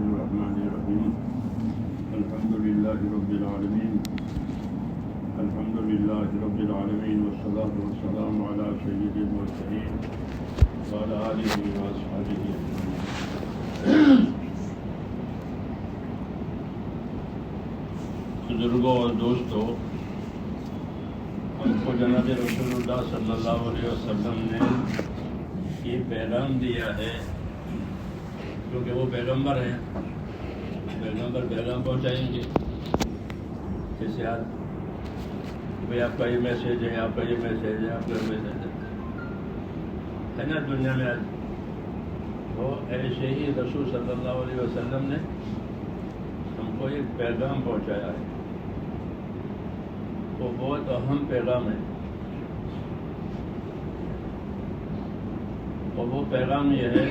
الرحمن الرحيم الحمد لله رب العالمين الحمد لله رب العالمين والصلاة والسلام على سيد المرسلين وعلى آله وأصحابه أجمعين. بزرگوں اور دوستوں، ہم کو جناب رسول اللہ صلی اللہ علیہ وسلم نے یہ پیغام دیا ہے، کیونکہ وہ پیغمبر ہیں، پیغمبر پیغام پہنچائیں گے. جیسے آج بھائی آپ کا یہ میسیج ہے، آپ کا یہ میسیج ہے، آپ کا یہ میسیج ہے نا دنیا میں آج. وہ ایسے ہی رسول صلی اللہ علیہ وسلم نے ہم کو ایک پیغام پہنچایا ہے. وہ بہت اہم پیغام ہے، اور وہ پیغام یہ ہے،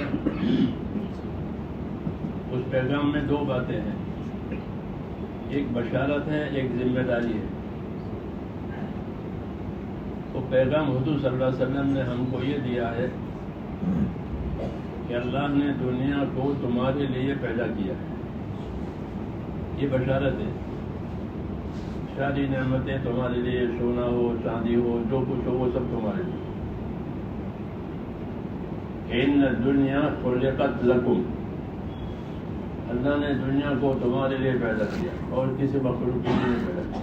اس پیغام میں دو باتیں ہیں، ایک بشارت ہے، ایک ذمہ داری ہے. وہ پیغام حضور صلی اللہ علیہ وسلم نے ہم کو یہ دیا ہے کہ اللہ نے دنیا کو تمہارے لیے پیدا کیا ہے. یہ بشارت ہے، ساری نعمتیں تمہارے لیے، سونا ہو، چاندی ہو، جو کچھ ہو وہ سب تمہارے لیے. ان دنیا خلقت لکم، اللہ نے دنیا کو تمہارے لیے پیدا کیا اور کسی مخلوق کے لیے پیدا کیا.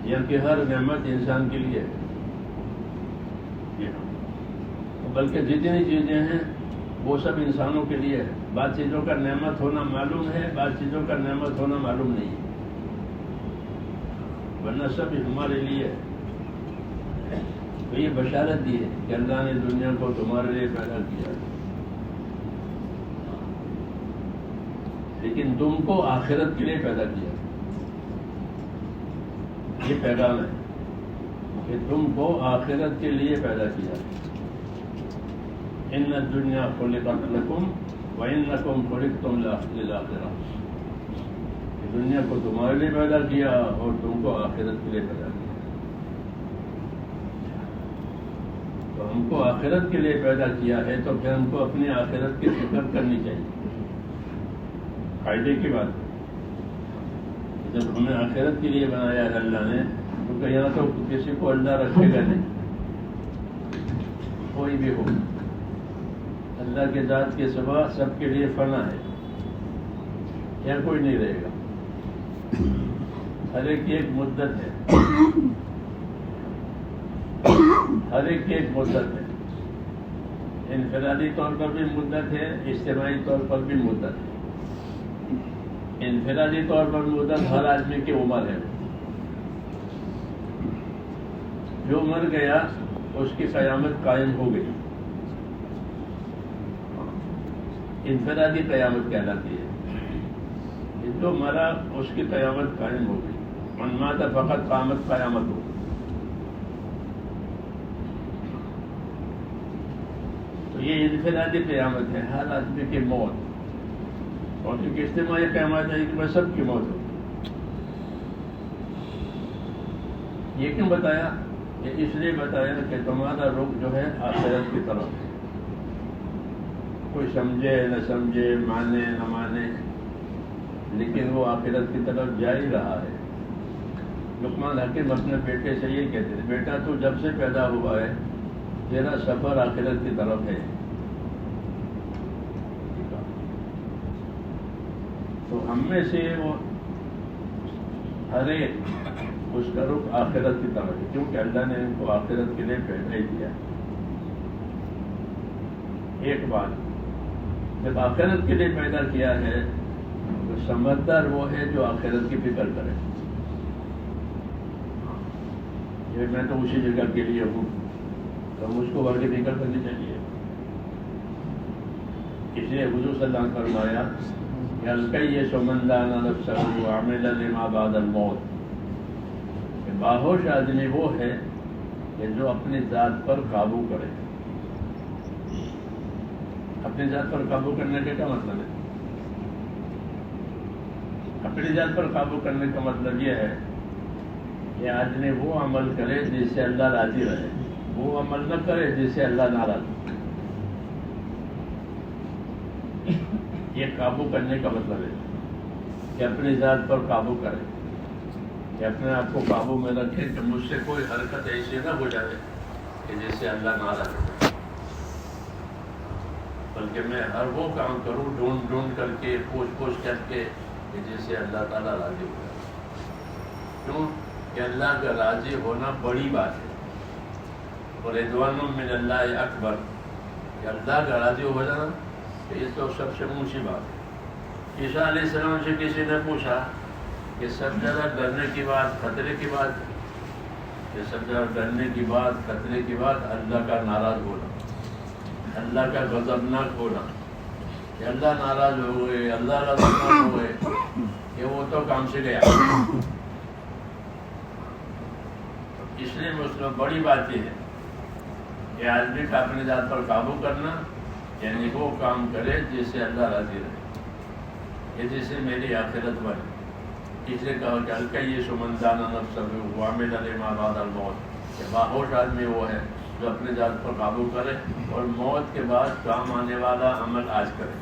یعنی کہ ہر نعمت انسان کے لیے ہے، بلکہ جتنی چیزیں ہیں وہ سب انسانوں کے لیے ہے. بعض چیزوں کا نعمت ہونا معلوم ہے، بعض چیزوں کا نعمت ہونا معلوم نہیں ہے، ورنہ سب ہمارے لیے ہے. تو یہ بشارت دی ہے کہ اللہ نے دنیا کو تمہارے لیے پیدا کیا، لیکن تم کو آخرت کے لیے پیدا کیا. یہ پیغام ہے کہ تم کو آخرت کے لیے پیدا کیا. ان الدنیا خلقت لکم وانکم خلقتم للآخرہ، دنیا کو تمہارے لیے پیدا کیا اور تم کو آخرت کے لیے پیدا کیا. تو ہم کو آخرت کے لیے پیدا کیا ہے، تو پھر ہم کو اپنی آخرت کی فکر کرنی چاہیے. فائدے کی بات ہے، جب ہمیں آخرت کے لیے بنایا ہے اللہ نے، تو کہیں تو کسی کو اللہ رکھے گا نہیں. کوئی بھی ہو، اللہ کے ذات کے سوا سب کے لیے فنا ہے، یا کوئی نہیں رہے گا. ہر ایک کی ایک مدت ہے، ہر ایک کی ایک مدت ہے. انفرادی طور پر بھی مدت ہے، اجتماعی طور پر بھی مدت ہے. انفرادی طور پر مدت ہر آدمی کی عمر ہے. جو مر گیا اس کی قیامت قائم ہو گئی، انفرادی قیامت کہلاتی ہے. جو مرا اس کی قیامت قائم ہو گئی. من مات فقط قامت قیامت ہو. تو یہ انفرادی قیامت ہے، ہر آدمی کی موت. اور ایک اجتماعی قیامت ہے کہ سب کی موت ہو. یہ کیوں بتایا؟ یہ اس لیے بتایا کہ تمہارا رخ جو ہے آخرت کی طرف ہے. کوئی سمجھے نہ سمجھے، مانے نہ مانے، لیکن وہ آخرت کی طرف جا ہی رہا ہے. لقمان حکیم اپنے بیٹے سے یہ کہتے تھے، بیٹا تو جب سے پیدا ہوا ہے تیرا سفر آخرت کی طرف ہے. تو ہم میں سے وہ ہر ایک اس کا رخ آخرت کی طرف ہے، کیونکہ اللہ نے ان کو آخرت کے لیے پیدا ہی کیا. ایک بات، جب آخرت کے لیے پیدا کیا ہے تو سمجھدار وہ ہے جو آخرت کی فکر کرے. یہ میں تو اسی جگہ کے لیے ہوں، تو مجھ کو آگے فکر کرنی چاہیے. اس لیے حضور صلی اللہ علیہ وسلم نے فرمایا کہ الکیس من دان نفسہ وعمل لما بعد الموت، کہ باہوش آدمی وہ ہے کہ جو اپنی ذات پر قابو کرے. اپنی ذات پر قابو کرنے کا کیا مطلب ہے؟ اپنی ذات پر قابو کرنے کا مطلب یہ ہے کہ آدمی وہ عمل کرے جس سے اللہ راضی رہے، وہ عمل نہ کرے جس سے اللہ ناراض. یہ قابو کرنے کا مطلب ہے کہ اپنی ذات پر قابو کرے، کہ اپنے آپ کو قابو میں رکھے کہ مجھ سے کوئی حرکت ایسی نہ ہو جائے کہ جس سے اللہ ناراض ہو جائے، بلکہ میں ہر وہ کام کروں ڈھونڈ ڈھونڈ کر کے پوچھ کر کے کہ جس سے اللہ تعالیٰ راضی ہو جائے۔ کیوں کہ اللہ کا راضی ہونا بڑی بات ہے، اور رضوان من اللہ اکبر، کہ اللہ کا راضی ہو جانا کہ یہ تو سب سے اونچی بات ہے۔ عیسیٰ علیہ السلام سے کسی نے پوچھا کہ سب زیادہ ڈرنے کی بات خطرے کی بات ہے، کہ سب زیادہ ڈرنے کی بات خطرے کی بات اللہ کا ناراض ہونا، اللہ کا غضبناک ہونا، کہ اللہ ناراض ہو گئے، اللہ غضبناک ہو گئے، کہ وہ تو کام سے گیا۔ اس لیے مسلم بڑی بات یہ ہے کہ آدمی کا اپنی ذات پر قابو کرنا، یعنی وہ کام کرے جس سے اللہ راضی رہے، کہ جس سے میری آخرت بنے۔ اس لیے کہا کہ الکیس من دان نفسہ وعمل لما بعد الموت، کہ باہوش آدمی وہ ہے جو اپنے ذات پر قابو کرے اور موت کے بعد کام آنے والا عمل آج کرے۔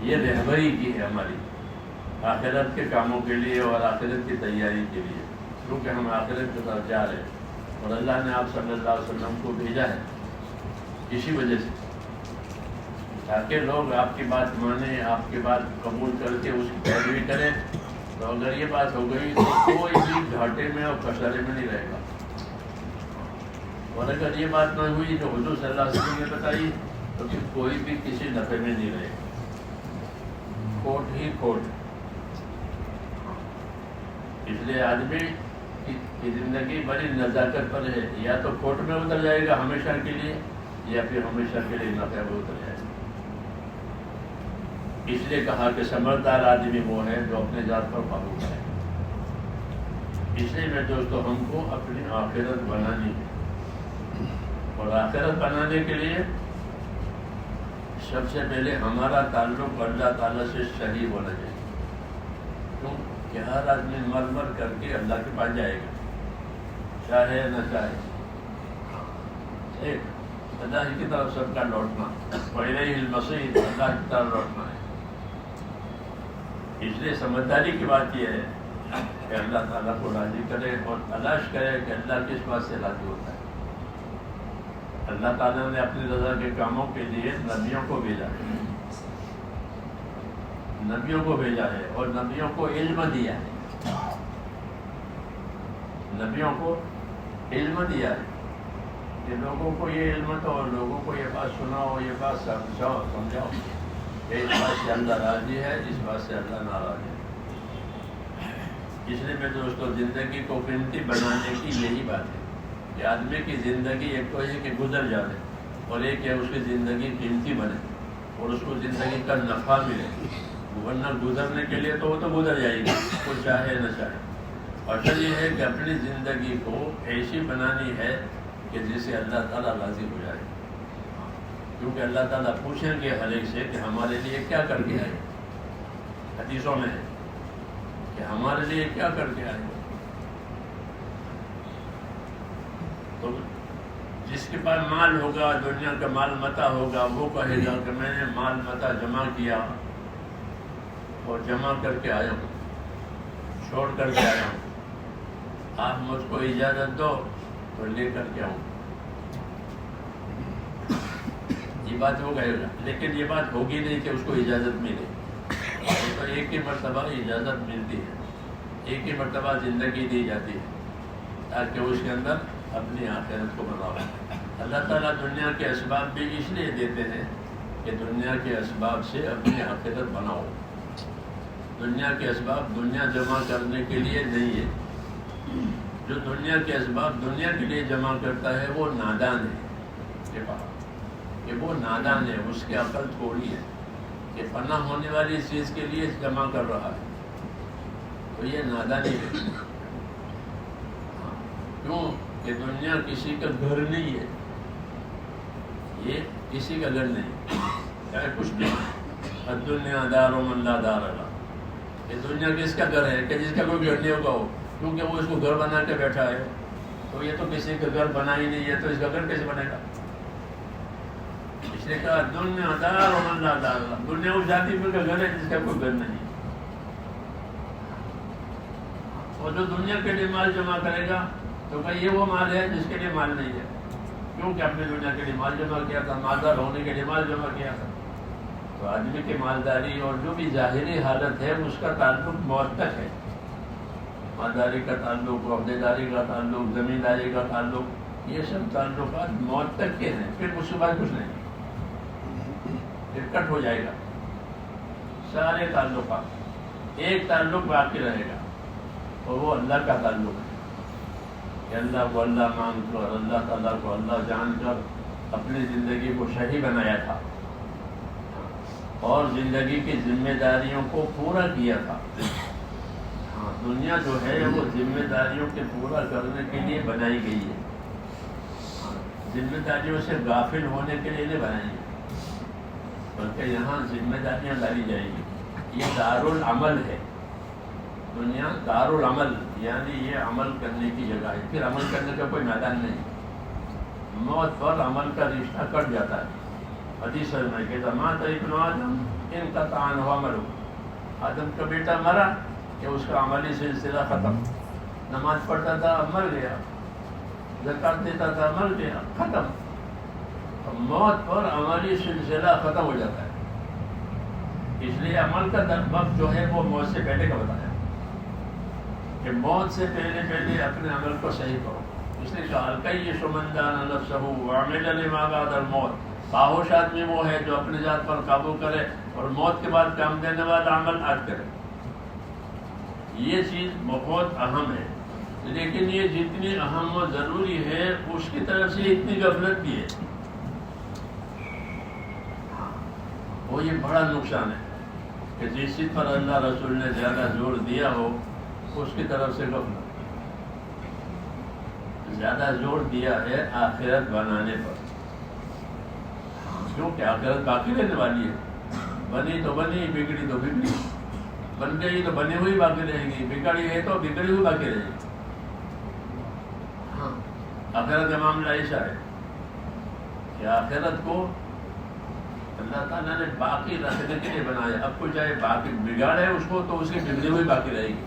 یہ رہبری کی ہے ہماری آخرت کے کاموں کے لیے اور آخرت کی تیاری کے لیے، کیونکہ ہم آخرت کی طرف جا رہے ہیں اور اللہ نے آپ صلی اللہ علیہ وسلم کو بھیجا ہے اسی وجہ سے، تاکہ لوگ آپ کی بات مانیں، آپ کی بات قبول کر کے اس کی پیروی کریں۔ تو اگر یہ بات ہو گئی تو کوئی بھی گھاٹے میں اور خسارے میں نہیں رہے گا، اور اگر یہ بات نہ ہوئی جو حضور صلی اللہ علیہ وسلم نے بتائی تو پھر کوئی بھی کسی نفع میں نہیں رہے گا، کھوٹ ہی کھوٹ۔ اس لیے آدمی کی زندگی بڑی نزاکت پر ہے، یا تو کھوٹ میں اتر جائے گا ہمیشہ کے لیے، یا پھر ہمیشہ کے لیے نفع میں اتر جائے گا۔ اس لیے کہا کہ سمجھدار آدمی وہ ہے جو اپنے ذات پر قابو کرے۔ اس لیے میں دوستو ہم کو اپنی آخرت بنانی ہے، اور آخرت بنانے کے لیے سب سے پہلے ہمارا تعلق اللہ تعالیٰ سے صحیح ہونا چاہیے، کیوں کہ ہر آدمی مر مر کر کے اللہ کے پاس جائے گا، چاہے نہ چاہے۔ ایک اللہ کی طرف سب کا لوٹنا، وَإِلَيْهِ الْمَصِيرُ، اللہ کی طرف لوٹنا ہے۔ اس لیے سمجھداری کی بات یہ ہے کہ اللہ تعالیٰ کو راضی کرے اور تلاش کرے کہ اللہ کس بات سے راضی ہوتا ہے۔ اللہ تعالیٰ نے اپنی رضا کے کاموں کے لیے نبیوں کو بھیجا ہے، نبیوں کو بھیجا ہے اور نبیوں کو علم دیا ہے، نبیوں کو علم دیا ہے کہ لوگوں کو یہ علم دو اور لوگوں کو یہ بات سناؤ، یہ بات سمجھاؤ کہ اس بات سے اللہ راضی ہے، اس بات سے اللہ ناراض ہے۔ اس لیے میں دوستوں زندگی کو قیمتی بنانے کی یہی بات ہے کہ آدمی کی زندگی ایک تو ہے کہ گزر جائے، اور ایک ہے اس کی زندگی قیمتی بنے اور اس کو زندگی کا نفع ملے، ورنہ گزرنے کے لیے تو وہ تو گزر جائے گی، وہ چاہے نہ چاہے۔ اصل یہ ہے کہ اپنی زندگی کو ایسی بنانی ہے کہ جس سے اللہ تعالیٰ راضی ہو جائے، کیونکہ اللہ تعالیٰ پوچھیں گے ہر ایک سے کہ ہمارے لیے کیا کر کے آئے۔ حدیثوں میں ہے کہ ہمارے لیے کیا کر کے آئے۔ تو جس کے پاس مال ہوگا، دنیا کا مال متا ہوگا، وہ کہے گا کہ میں نے مال متا جمع کیا اور جمع کر کے آیا ہوں، چھوڑ کر کے آیا ہوں، آپ مجھ کو اجازت دو تو لے کر کے آؤں۔ یہ بات ہو گئے گا، لیکن یہ بات ہوگی نہیں کہ اس کو اجازت ملے۔ تو ایک ہی مرتبہ اجازت ملتی ہے، ایک ہی مرتبہ زندگی دی جاتی ہے تاکہ اس کے اندر اپنی آخرت کو بناؤ۔ اللہ تعالیٰ دنیا کے اسباب بھی اس لیے دیتے ہیں کہ دنیا کے اسباب سے اپنی آخرت بناؤ۔ دنیا کے اسباب دنیا جمع کرنے کے لیے نہیں ہے، جو دنیا کے اسباب دنیا کے لیے جمع کرتا ہے وہ نادان ہے، کہ وہ نادان ہے، اس کی عقل تھوڑی ہے کہ فنا ہونے والی چیز کے لیے جمع کر رہا ہے، تو یہ نادانی ہے۔ کیوں کہ دنیا کسی کا گھر نہیں ہے، یہ کسی کا گھر نہیں، چاہے کچھ نہیں۔ الدنیا دار من لا دار لہ، یہ دنیا کس کا گھر ہے کہ جس کا کوئی گھر نہیں ہوگا ہو، کیونکہ وہ اس کو گھر بنا کے بیٹھا ہے، تو یہ تو کسی کا گھر بنا ہی نہیں ہے، تو اس کا گھر کیسے بنے گا؟ اس اس نے کہا دنیا دار و من لا دار، دنیا اس ذاتی پر کا گھر ہے جس کا کوئی گھر نہیں، اور جو دنیا کے لیے مال جمع کرے گا تو کہ یہ وہ مال ہے جس کے لیے مال نہیں ہے، کیونکہ اپنے دنیا کے لیے مال جمع کیا تھا، مالدار ہونے کے لیے مال جمع کیا تھا۔ تو آدمی کی مالداری اور جو بھی ظاہری حالت ہے اس کا تعلق موت تک ہے، مالداری کا تعلق، عہدیداری کا تعلق، زمینداری کا تعلق، یہ سب تعلقات موت تک کے ہیں، پھر اس کے بعد کچھ نہیں، پھر کٹ ہو جائے گا سارے تعلقات، ایک تعلق باقی رہے گا اور وہ اللہ کا تعلق ہے کہ اللہ کو اللہ مان کر، اللہ تعالیٰ کو اللہ جان کر اپنی زندگی کو صحیح بنایا تھا اور زندگی کی ذمہ داریوں کو پورا کیا تھا۔ ہاں، دنیا جو ہے وہ ذمہ داریوں کے پورا کرنے کے لیے بنائی گئی ہے، ذمہ داریوں سے غافل ہونے کے لیے نہیں بنائی ہے، بلکہ یہاں ذمہ داریاں ڈالی جائیں گی۔ یہ دارالعمل ہے، دنیا دارالعمل، یعنی یہ عمل کرنے کی جگہ ہے، پھر عمل کرنے کا کوئی میدان نہیں، موت پر عمل کا رشتہ کٹ جاتا ہے۔ حدیث میں کہ مات ابن آدم انقطع عنہ عملہ، آدم کا بیٹا مرا کہ اس کا عملی سلسلہ ختم، نماز پڑھتا تھا مر گیا، زکات دیتا تھا مر گیا، ختم۔ موت پر عملی سلسلہ ختم ہو جاتا ہے، اس لیے عمل کا وقت جو ہے وہ موت سے پہلے کا بتایا کہ موت سے پہلے پہلے اپنے عمل کو صحیح کرو۔ اس نے کہا الکیس من دان نفسہ وعمل لما بعد الموت، خواہش آدمی وہ ہے جو اپنی ذات پر قابو کرے اور موت کے بعد کام دینے والا عمل آج کرے۔ یہ چیز بہت اہم ہے، لیکن یہ جتنی اہم و ضروری ہے اس کی طرف سے اتنی غفلت بھی ہے، وہ یہ بڑا نقصان ہے کہ جس چیز پر اللہ رسول نے زیادہ زور دیا ہو اس کی طرف سے غفلت۔ زیادہ زور دیا ہے آخرت بنانے پر، کیونکہ آخرت باقی رہنے والی ہے، بنی تو بنی، بگڑی تو بگڑی، بن گئی تو بنی ہوئی باقی رہے گی، بگڑی ہے تو بگڑی ہوئی باقی رہے گی۔ ہاں، آخرت کا معاملہ ایسا ہے کہ آخرت کو اللہ تعالیٰ نے باقی رکھنے کے لیے بنایا، اب کوئی چاہے باقی بگاڑے اس کو تو اس کی بگڑی ہوئی باقی رہے گی،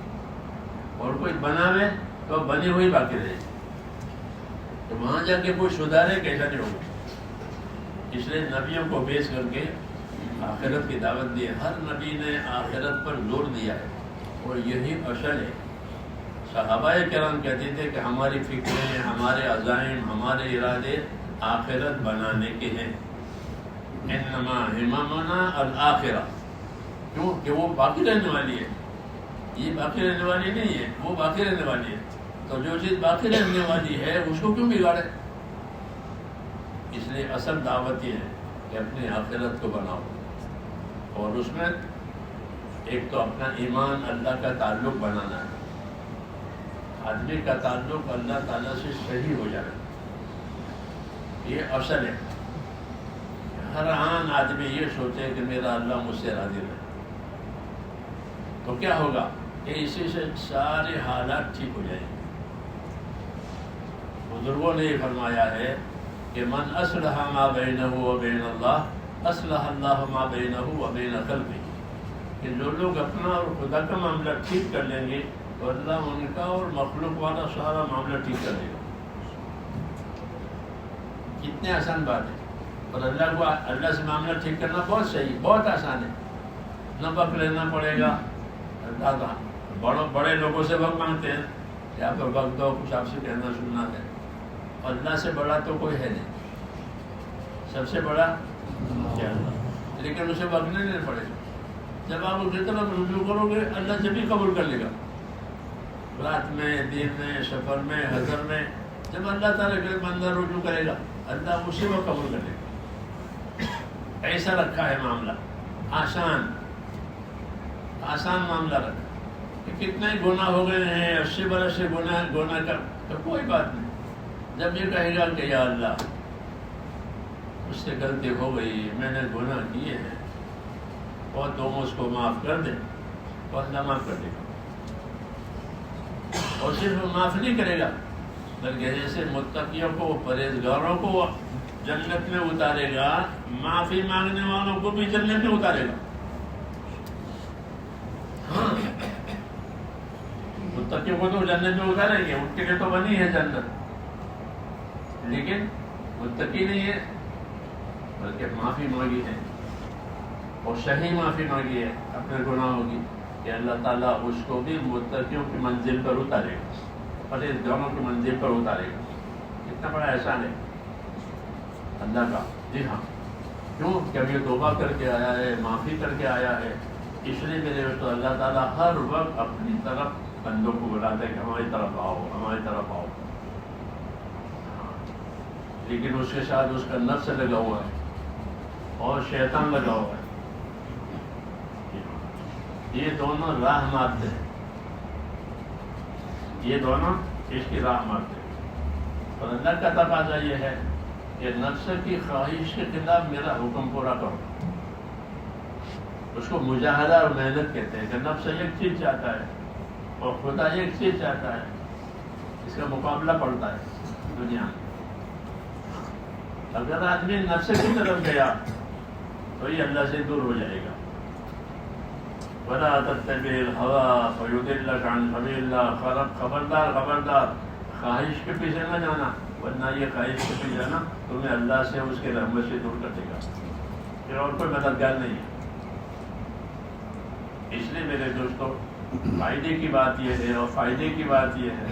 اور کوئی بناوے تو بنی ہوئی باقی رہے گی، تو وہاں جا کے کوئی سدھارے کیسا نہیں ہوگا۔ اس لیے نبیوں کو بیس کر کے آخرت کی دعوت دی ہے، ہر نبی نے آخرت پر زور دیا ہے، اور یہی اصل ہے۔ صحابہ کرام کہتے تھے کہ ہماری فکریں، ہمارے عزائم، ہمارے ارادے آخرت بنانے کے ہیں، انما ہممنا الآخرہ، کیوں کہ وہ باقی رہنے والی ہے، یہ باقی رہنے والی نہیں ہے، وہ باقی رہنے والی ہے، تو جو چیز باقی رہنے والی ہے اس کو کیوں بگاڑے؟ اس لیے اصل دعوت یہ ہے کہ اپنی آخرت کو بناؤ، اور اس میں ایک تو اپنا ایمان، اللہ کا تعلق بنانا ہے، آدمی کا تعلق اللہ تعالیٰ سے صحیح ہو جائے، یہ اصل ہے۔ ہر آن آدمی یہ سوچے کہ میرا اللہ مجھ سے راضی رہے، تو کیا ہوگا کہ اسی سے سارے حالات ٹھیک ہو جائیں گے۔ بزرگوں نے یہ فرمایا ہے کہ من اصلح ما بینہ و بین اللہ اصلح اللہ ما بینہ و بین خلقہ، کہ جو لوگ اپنا اور خدا کا معاملہ ٹھیک کر لیں گے تو اللہ ان کا اور مخلوق والا سارا معاملہ ٹھیک کر دے گا۔ کتنے آسان بات ہے، اور اللہ کو اللہ سے معاملہ ٹھیک کرنا بہت صحیح، بہت آسان ہے، نہ وقت لینا پڑے گا۔ اللہ بڑے لوگوں سے وقت مانگتے ہیں کہ آپ کو وقت دو، کچھ آپ سے کہنا سننا ہے، اللہ سے بڑا تو کوئی ہے نہیں، سب سے بڑا کیا اللہ، لیکن اسے وقت نہیں لینا پڑے گا۔ جب آپ اس کی طرف رجوع کرو گے اللہ جب بھی قبول کر لے گا، رات میں، دن میں، سفر میں، حضر میں، جب اللہ تعالیٰ کے بندہ رجوع کرے گا اللہ اسی وقت قبول کر لے گا۔ ایسا رکھا ہے معاملہ، آسان معاملہ رکھا کہ کتنے گناہ ہو گئے ہیں، 80 برس سے گناہ کر، تو کوئی بات نہیں، جب یہ کہے گا کہ یا اللہ مجھ سے غلطی ہو گئی، میں نے گناہ کیے ہیں اور تم اس کو معاف کر دے، تو اللہ معاف کر دے گا، اور صرف معاف نہیں کرے گا بلکہ جیسے متقیوں کو، پرہیزگاروں کو جنت میں اتارے گا، معافی مانگنے والوں کو بھی جنت میں اتارے گا. ہاں، متقیوں کو تو جنت میں اتاریں گے، ان کے لیے تو بنی ہے جنت. لیکن متقی نہیں ہے، بلکہ معافی مانگی ہے اور صحیح معافی مانگی ہے اپنے گناہوں کی، کہ اللہ تعالیٰ اس کو بھی متقیوں کی منزل پر اتارے گا، پرہیزگاروں کی منزل پر اتارے گا. کتنا بڑا احسان ہے اللہ کا. جی ہاں، کیوں کہ اب یہ توبہ کر کے آیا ہے، معافی کر کے آیا ہے، اس لیے میرے تو اللہ تعالیٰ ہر وقت اپنی طرف بندوں کو بلاتے ہیں کہ ہماری طرف آؤ، ہماری طرف آؤ. لیکن اس کے ساتھ اس کا نفس لگا ہوا ہے اور شیطان لگا ہوا ہے. یہ دونوں راہ مارتے ہیں، یہ دونوں اس کی راہ مارتے ہیں. اور اللہ کا تقاضا یہ ہے کہ نفس کی خواہش کے خلاف میرا حکم پورا کرو. اس کو مجاہدہ اور محنت کہتے ہیں کہ نفس ایک چیز چاہتا ہے اور خدا ایک چیز چاہتا ہے، اس کا مقابلہ پڑتا ہے دنیا میں. اگر آدمی نفس کی طرف گیا تو یہ اللہ سے دور ہو جائے گا. وَلَا تَتَّبِعِ الْهَوَىٰ فَيُضِلَّكَ عَنْ سَبِيلِ اللَّهِ. خبردار خبردار، خواہش کے پیچھے نہ جانا، ورنہ یہ خواہش کے پیچھے جانا تمہیں اللہ سے اس کے رحمت سے دور کر دے گا، پھر اور کوئی مددگار نہیں ہے. اس لیے میرے دوستوں، فائدے کی بات یہ ہے اور فائدے کی بات یہ ہے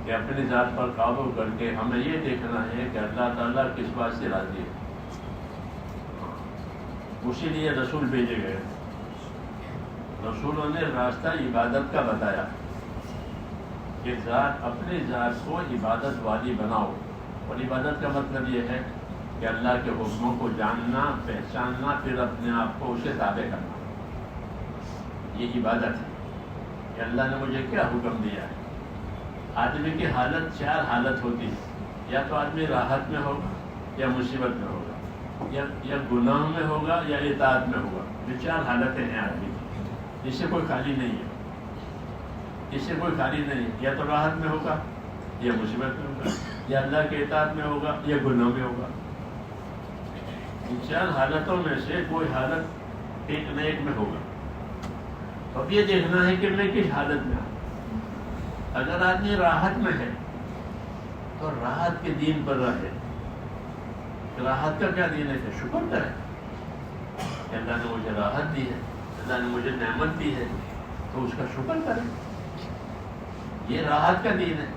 کہ اپنی ذات پر قابو کر کے ہمیں یہ دیکھنا ہے کہ اللہ تعالیٰ کس بات سے راضی ہے. اسی لیے رسول بھیجے گئے. رسولوں نے راستہ عبادت کا بتایا کہ ذات اپنی ذات کو عبادت والی بناؤ. اور عبادت کا مطلب یہ ہے کہ اللہ کے حکموں کو جاننا، پہچاننا، پھر اپنے آپ کو اسے تابع کرنا. یہ عبادت ہے کہ اللہ نے مجھے کیا حکم دیا ہے. آدمی کی حالت 4 حالت ہوتی ہے، یا تو آدمی راحت میں ہوگا، یا مصیبت میں ہوگا، یا گناہ میں ہوگا، یا اطاعت میں ہوگا. یہ 4 حالتیں ہیں آدمی کی، اس سے کوئی خالی نہیں ہے. اس سے کوئی خالی نہیں ہے، یا تو راحت میں ہوگا، یا مصیبت میں ہوگا، یا اللہ کے اطاعت میں ہوگا، یا گناہ میں ہوگا. ان 4 حالتوں میں سے کوئی حالت ایک نہ ایک میں ہوگا. اب یہ دیکھنا ہے کہ میں کس حالت میں ہوں. اگر آدمی راحت میں ہے تو راحت کے دین پر رہے. راحت کا کیا دین ہے کہ شکر کرے کہ اللہ نے مجھے راحت دی ہے، اللہ نے مجھے نعمت دی ہے، تو اس کا شکر کرے. یہ راحت کا دین ہے.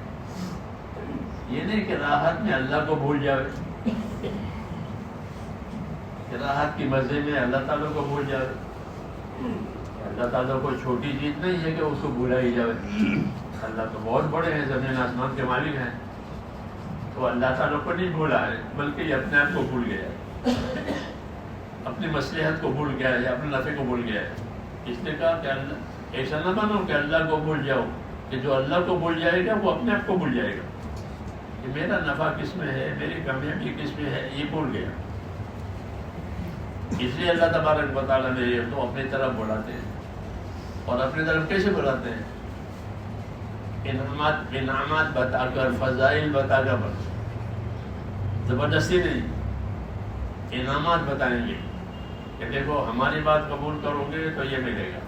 یہ نہیں کہ راحت میں اللہ کو بھول جائے، کہ راحت کی مزے میں اللہ تعالیٰ کو بھول جائے. اللہ تعالیٰ کو چھوٹی چیز نہیں ہے کہ اس کو بھولا ہی جائے. اللہ تو بہت بڑے ہیں، زمین آسمان کے مالک ہیں. تو اللہ تعالیٰ کو نہیں بھولا ہے، بلکہ یہ اپنے آپ کو بھول گیا ہے، اپنی مصلحت کو بھول گیا ہے، اپنے نفع کو بھول گیا ہے. اس نے کہا کہ اللہ ایسا نہ بنو کہ اللہ کو بھول جاؤ، کہ جو اللہ کو بھول جائے گا وہ اپنے آپ کو بھول جائے گا کہ میرا نفع کس میں ہے، میری کامیابی کس میں ہے، یہ بھول گیا. اس لیے اللہ تبارک و تعالیٰ نے یہ تو اپنی طرف بلاتے ہیں. اور اپنی طرف کیسے بلاتے ہیں؟ انعامات بتا کر، فضائل بتا کر. زبردستی نہیں، انعامات بتائیں گے کہ دیکھو ہماری بات قبول کرو گے تو یہ ملے گا.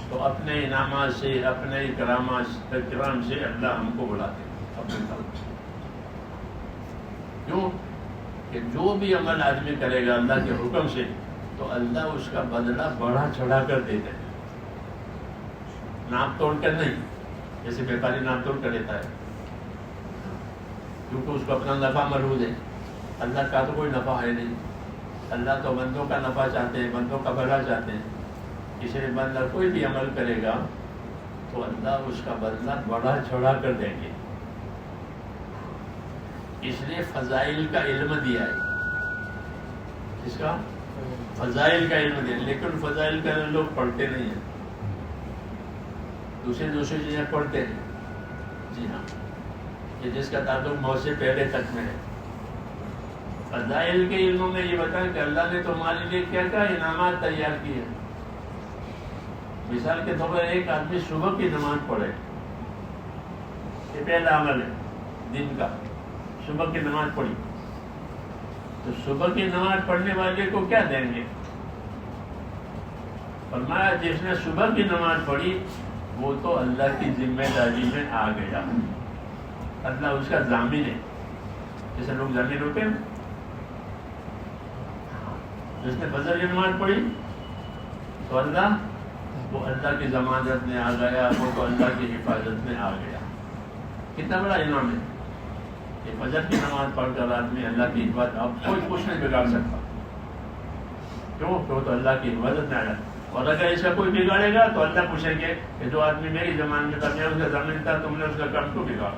تو اپنے انعامات سے، اپنے اکرام سے اللہ ہم کو بلاتے ہیں اپنے طرف. کیوں کہ جو بھی عمل آدمی کرے گا اللہ کے حکم سے تو اللہ اس کا بدلہ بڑھا چڑھا کر دیتے ہیں، ناپ توڑ کر نہیں. جیسے بیپاری ناپ توڑ کر لیتا ہے، کیونکہ اس کو اپنا نفع مربوط ہے. اللہ کا تو کوئی نفع ہے نہیں. اللہ تو بندوں کا نفع چاہتے ہیں، بندوں کا بھلا چاہتے ہیں. اس لیے بندہ کوئی بھی عمل کرے گا تو اللہ اس کا بدلہ بڑھا چڑھا کر دیں گے. اس لیے فضائل کا علم دیا ہے. اس کا فضائل کا علم دیا، لیکن فضائل کا علم لوگ پڑھتے نہیں ہیں، دوسری چیزیں پڑھتے ہیں. جی ہاں، کہ جس کا تعلق موت سے پہلے تک میں ہے. فضائل کے علموں میں یہ بتایا کہ اللہ نے تمہارے لیے کیا کیا انعامات تیار کیے. مثال کے طور پر ایک آدمی صبح کی نماز پڑھے، یہ پہلا عمل ہے دن کا. صبح کی نماز پڑھی، تو صبح کی نماز پڑھنے والے کو کیا دیں گے؟ فرمایا جس نے صبح کی نماز پڑھی وہ تو اللہ کی ذمہ داری میں آ گیا، اللہ اس کا ضامن ہے، جیسے لوگ ضامن ہوتے ہیں. جس نے فجر کی نماز پڑھی تو وہ اللہ کی ضمانت میں آ گیا، وہ تو اللہ کی حفاظت میں آ گیا. کتنا بڑا انعام ہے کہ فجر کی نماز پڑھ کر آدمی اللہ کی حفاظت، اب کوئی کچھ نہیں بگاڑ سکتا. کیوں؟ کہ وہ تو اللہ کی حفاظت میں آ گیا. اور اگر اس کا کوئی بگاڑے گا تو اللہ پوچھیں گے کہ جو آدمی میری زمان میں تھا، میں اس کا ضامن تھا، تم نے اس کا کام کیوں بگاڑا؟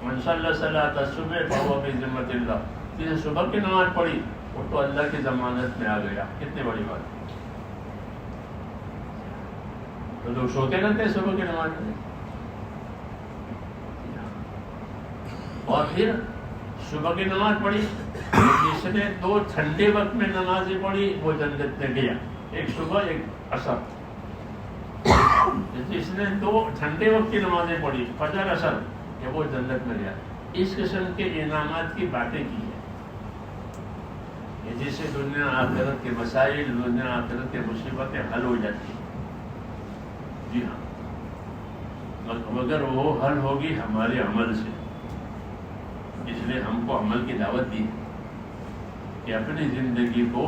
من صلی صلاۃ الصبح فہو فی ذمۃ اللہ، جس نے صبح کی نماز پڑھی وہ تو اللہ کی ضمانت میں آ گیا. کتنی بڑی بات ہے. تو لوگ سوتے رہتے ہیں صبح کی نماز میں. اور پھر صبح کی نماز پڑھی، جس نے 2 ٹھنڈے وقت میں نمازیں پڑھی وہ جنت میں گیا. ایک صبح ایک عصر. جس نے 2 ٹھنڈے وقت کی نمازیں پڑھی فجر عصر کہ وہ جنت میں گیا. اس قسم کے انعامات کی باتیں کی ہیں جس سے دنیا آخرت کے مسائل، دنیا آخرت کے مصیبتیں حل ہو جاتی ہیں. جی ہاں، مگر وہ حل ہوگی ہمارے عمل سے. اس لیے ہم کو عمل کی دعوت دی کہ اپنی زندگی کو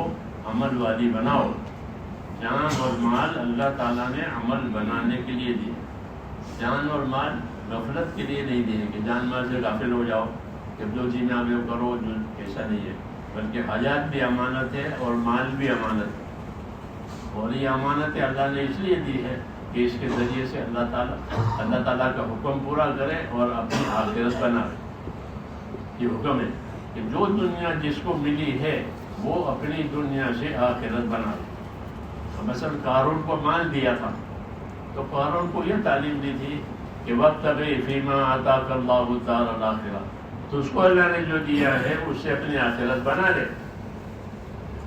عمل والی بناؤ. جان اور مال اللہ تعالیٰ نے عمل بنانے کے لیے دیے. جان اور مال غفلت کے لیے نہیں دیے کہ جان مال سے غافل ہو جاؤ کہ جو جی میں آگے کرو، جو ایسا نہیں ہے. بلکہ حیات بھی امانت ہے اور مال بھی امانت ہے. اور یہ امانت اللہ نے اس لیے دی ہے کہ اس کے ذریعے سے اللہ تعالیٰ کا حکم پورا کرے اور اپنی آخرت بنائے. یہ حکم ہے کہ جو دنیا جس کو ملی ہے وہ اپنی دنیا سے آخرت بنائے. مثلا قارون کو مال دیا تھا تو قارون کو یہ تعلیم دی تھی کہ وابتغ فیما آتاک اللہ الدار الآخرہ، تو اس کو اللہ نے جو دیا ہے اس سے اپنی آخرت بنا لے.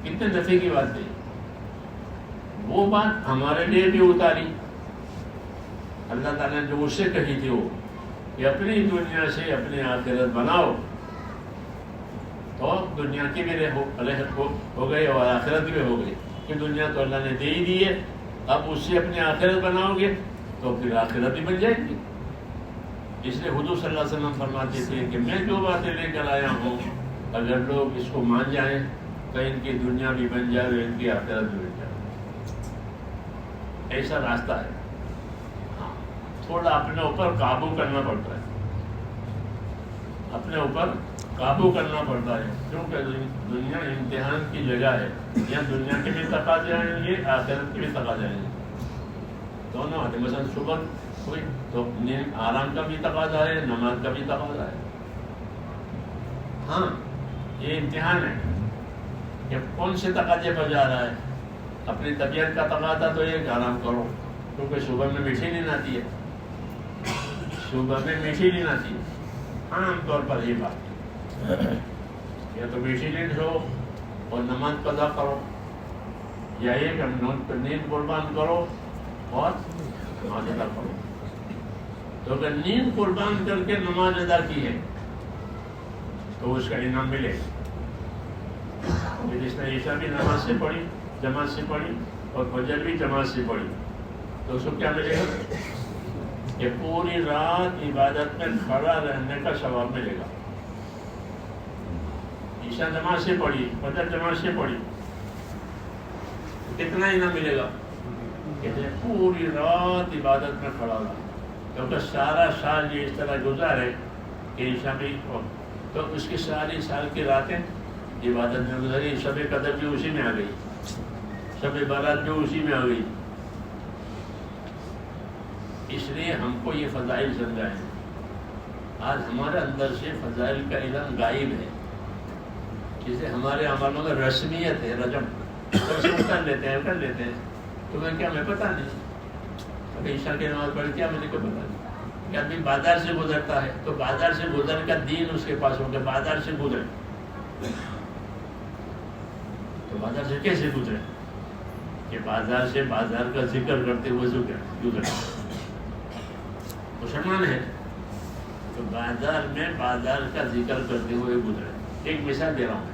کتنے نفع کی بات ہے. وہ بات ہمارے لیے بھی اتاری اللہ تعالیٰ نے جو اس سے کہی تھی وہ کہ اپنی دنیا سے اپنی آخرت بناؤ. تو دنیا کی بھی ہو گئی اور آخرت بھی ہو گئی کہ دنیا تو اللہ نے دے ہی دی ہے. اب اس سے اپنی آخرت بناؤ گے تو پھر آخرت بھی بن جائے گی. اس لیے حضور صلی اللہ علیہ وسلم فرماتے تھے کہ میں جو باتیں لے کر آیا ہوں اگر لوگ اس کو مان جائیں تو ان کی دنیا بھی بن جائے اور ان کی آخرت بھی بن جائے. ایسا راستہ ہے. ہاں، تھوڑا اپنے اوپر قابو کرنا پڑتا ہے، اپنے اوپر قابو کرنا پڑتا ہے. کیونکہ دنیا امتحان کی جگہ ہے. یہاں دنیا کے بھی تقاضے آئیں گے، آخرت کے بھی تقاضے آئیں گے. دونوں آتے. مثلا صبح کوئی تو آرام کا بھی تقاضا ہے، نماز کا بھی تقاضا ہے. ہاں، یہ امتحان ہے کہ کون سے تقاضے پر جا رہا ہے. اپنی طبیعت کا تقاضا تو یہ آرام کرو کیونکہ صبح میں میٹھی نیند آتی ہے. صبح میں میٹھی نیند آتی ہے. عام طور پر یہ بات یا تو میٹھی نیند ہو اور نماز قضا کرو، یا یہ کہ نیند قربان کرو اور نماز ادا کرو. تو اگر نیند قربان کر کے نماز ادا کی ہے تو اس کا انعام ملے. جس نے عشاء بھی نماز سے پڑھی، جماعت سے پڑھی، اور فجر بھی جماعت سے پڑھی تو اس کو کیا ملے گا کہ پوری رات عبادت میں کھڑا رہنے کا ثواب ملے گا. عشاء جماعت سے پڑھی، فجر جماعت سے پڑھی، کتنا انعام ملے گا کہ پوری رات عبادت میں کھڑا رہا. کیونکہ سارا سال یہ اس طرح گزارے کہ عشاء بھی تو اس کی ساری سال کی راتیں عبادت میں گزاری. شب قدر بھی اسی میں آ گئی، شب بارات بھی اسی میں آ گئی. اس لیے ہم کو یہ فضائل سمجھائیں. آج ہمارے اندر سے فضائل کا علم غائب ہے. جسے ہمارے عملوں میں رسمیت ہے، رجم کر لیتے ہیں. تمہیں کیا میں پتہ نہیں. ابھی عشاء کی نماز پڑھی کیا مجھے کو پتہ نہیں. کہ آدمی بازار سے گزرتا ہے تو بازار سے گزر کا دین اس کے پاس ہوگا. بازار سے گزرے تو بازار سے کیسے گزرے کہ بازار سے بازار کا ذکر کرتے ہوئے گزرے. مسلمان ہے تو بازار میں بازار کا ذکر کرتے ہوئے گزرے. ایک مثال دے رہا ہوں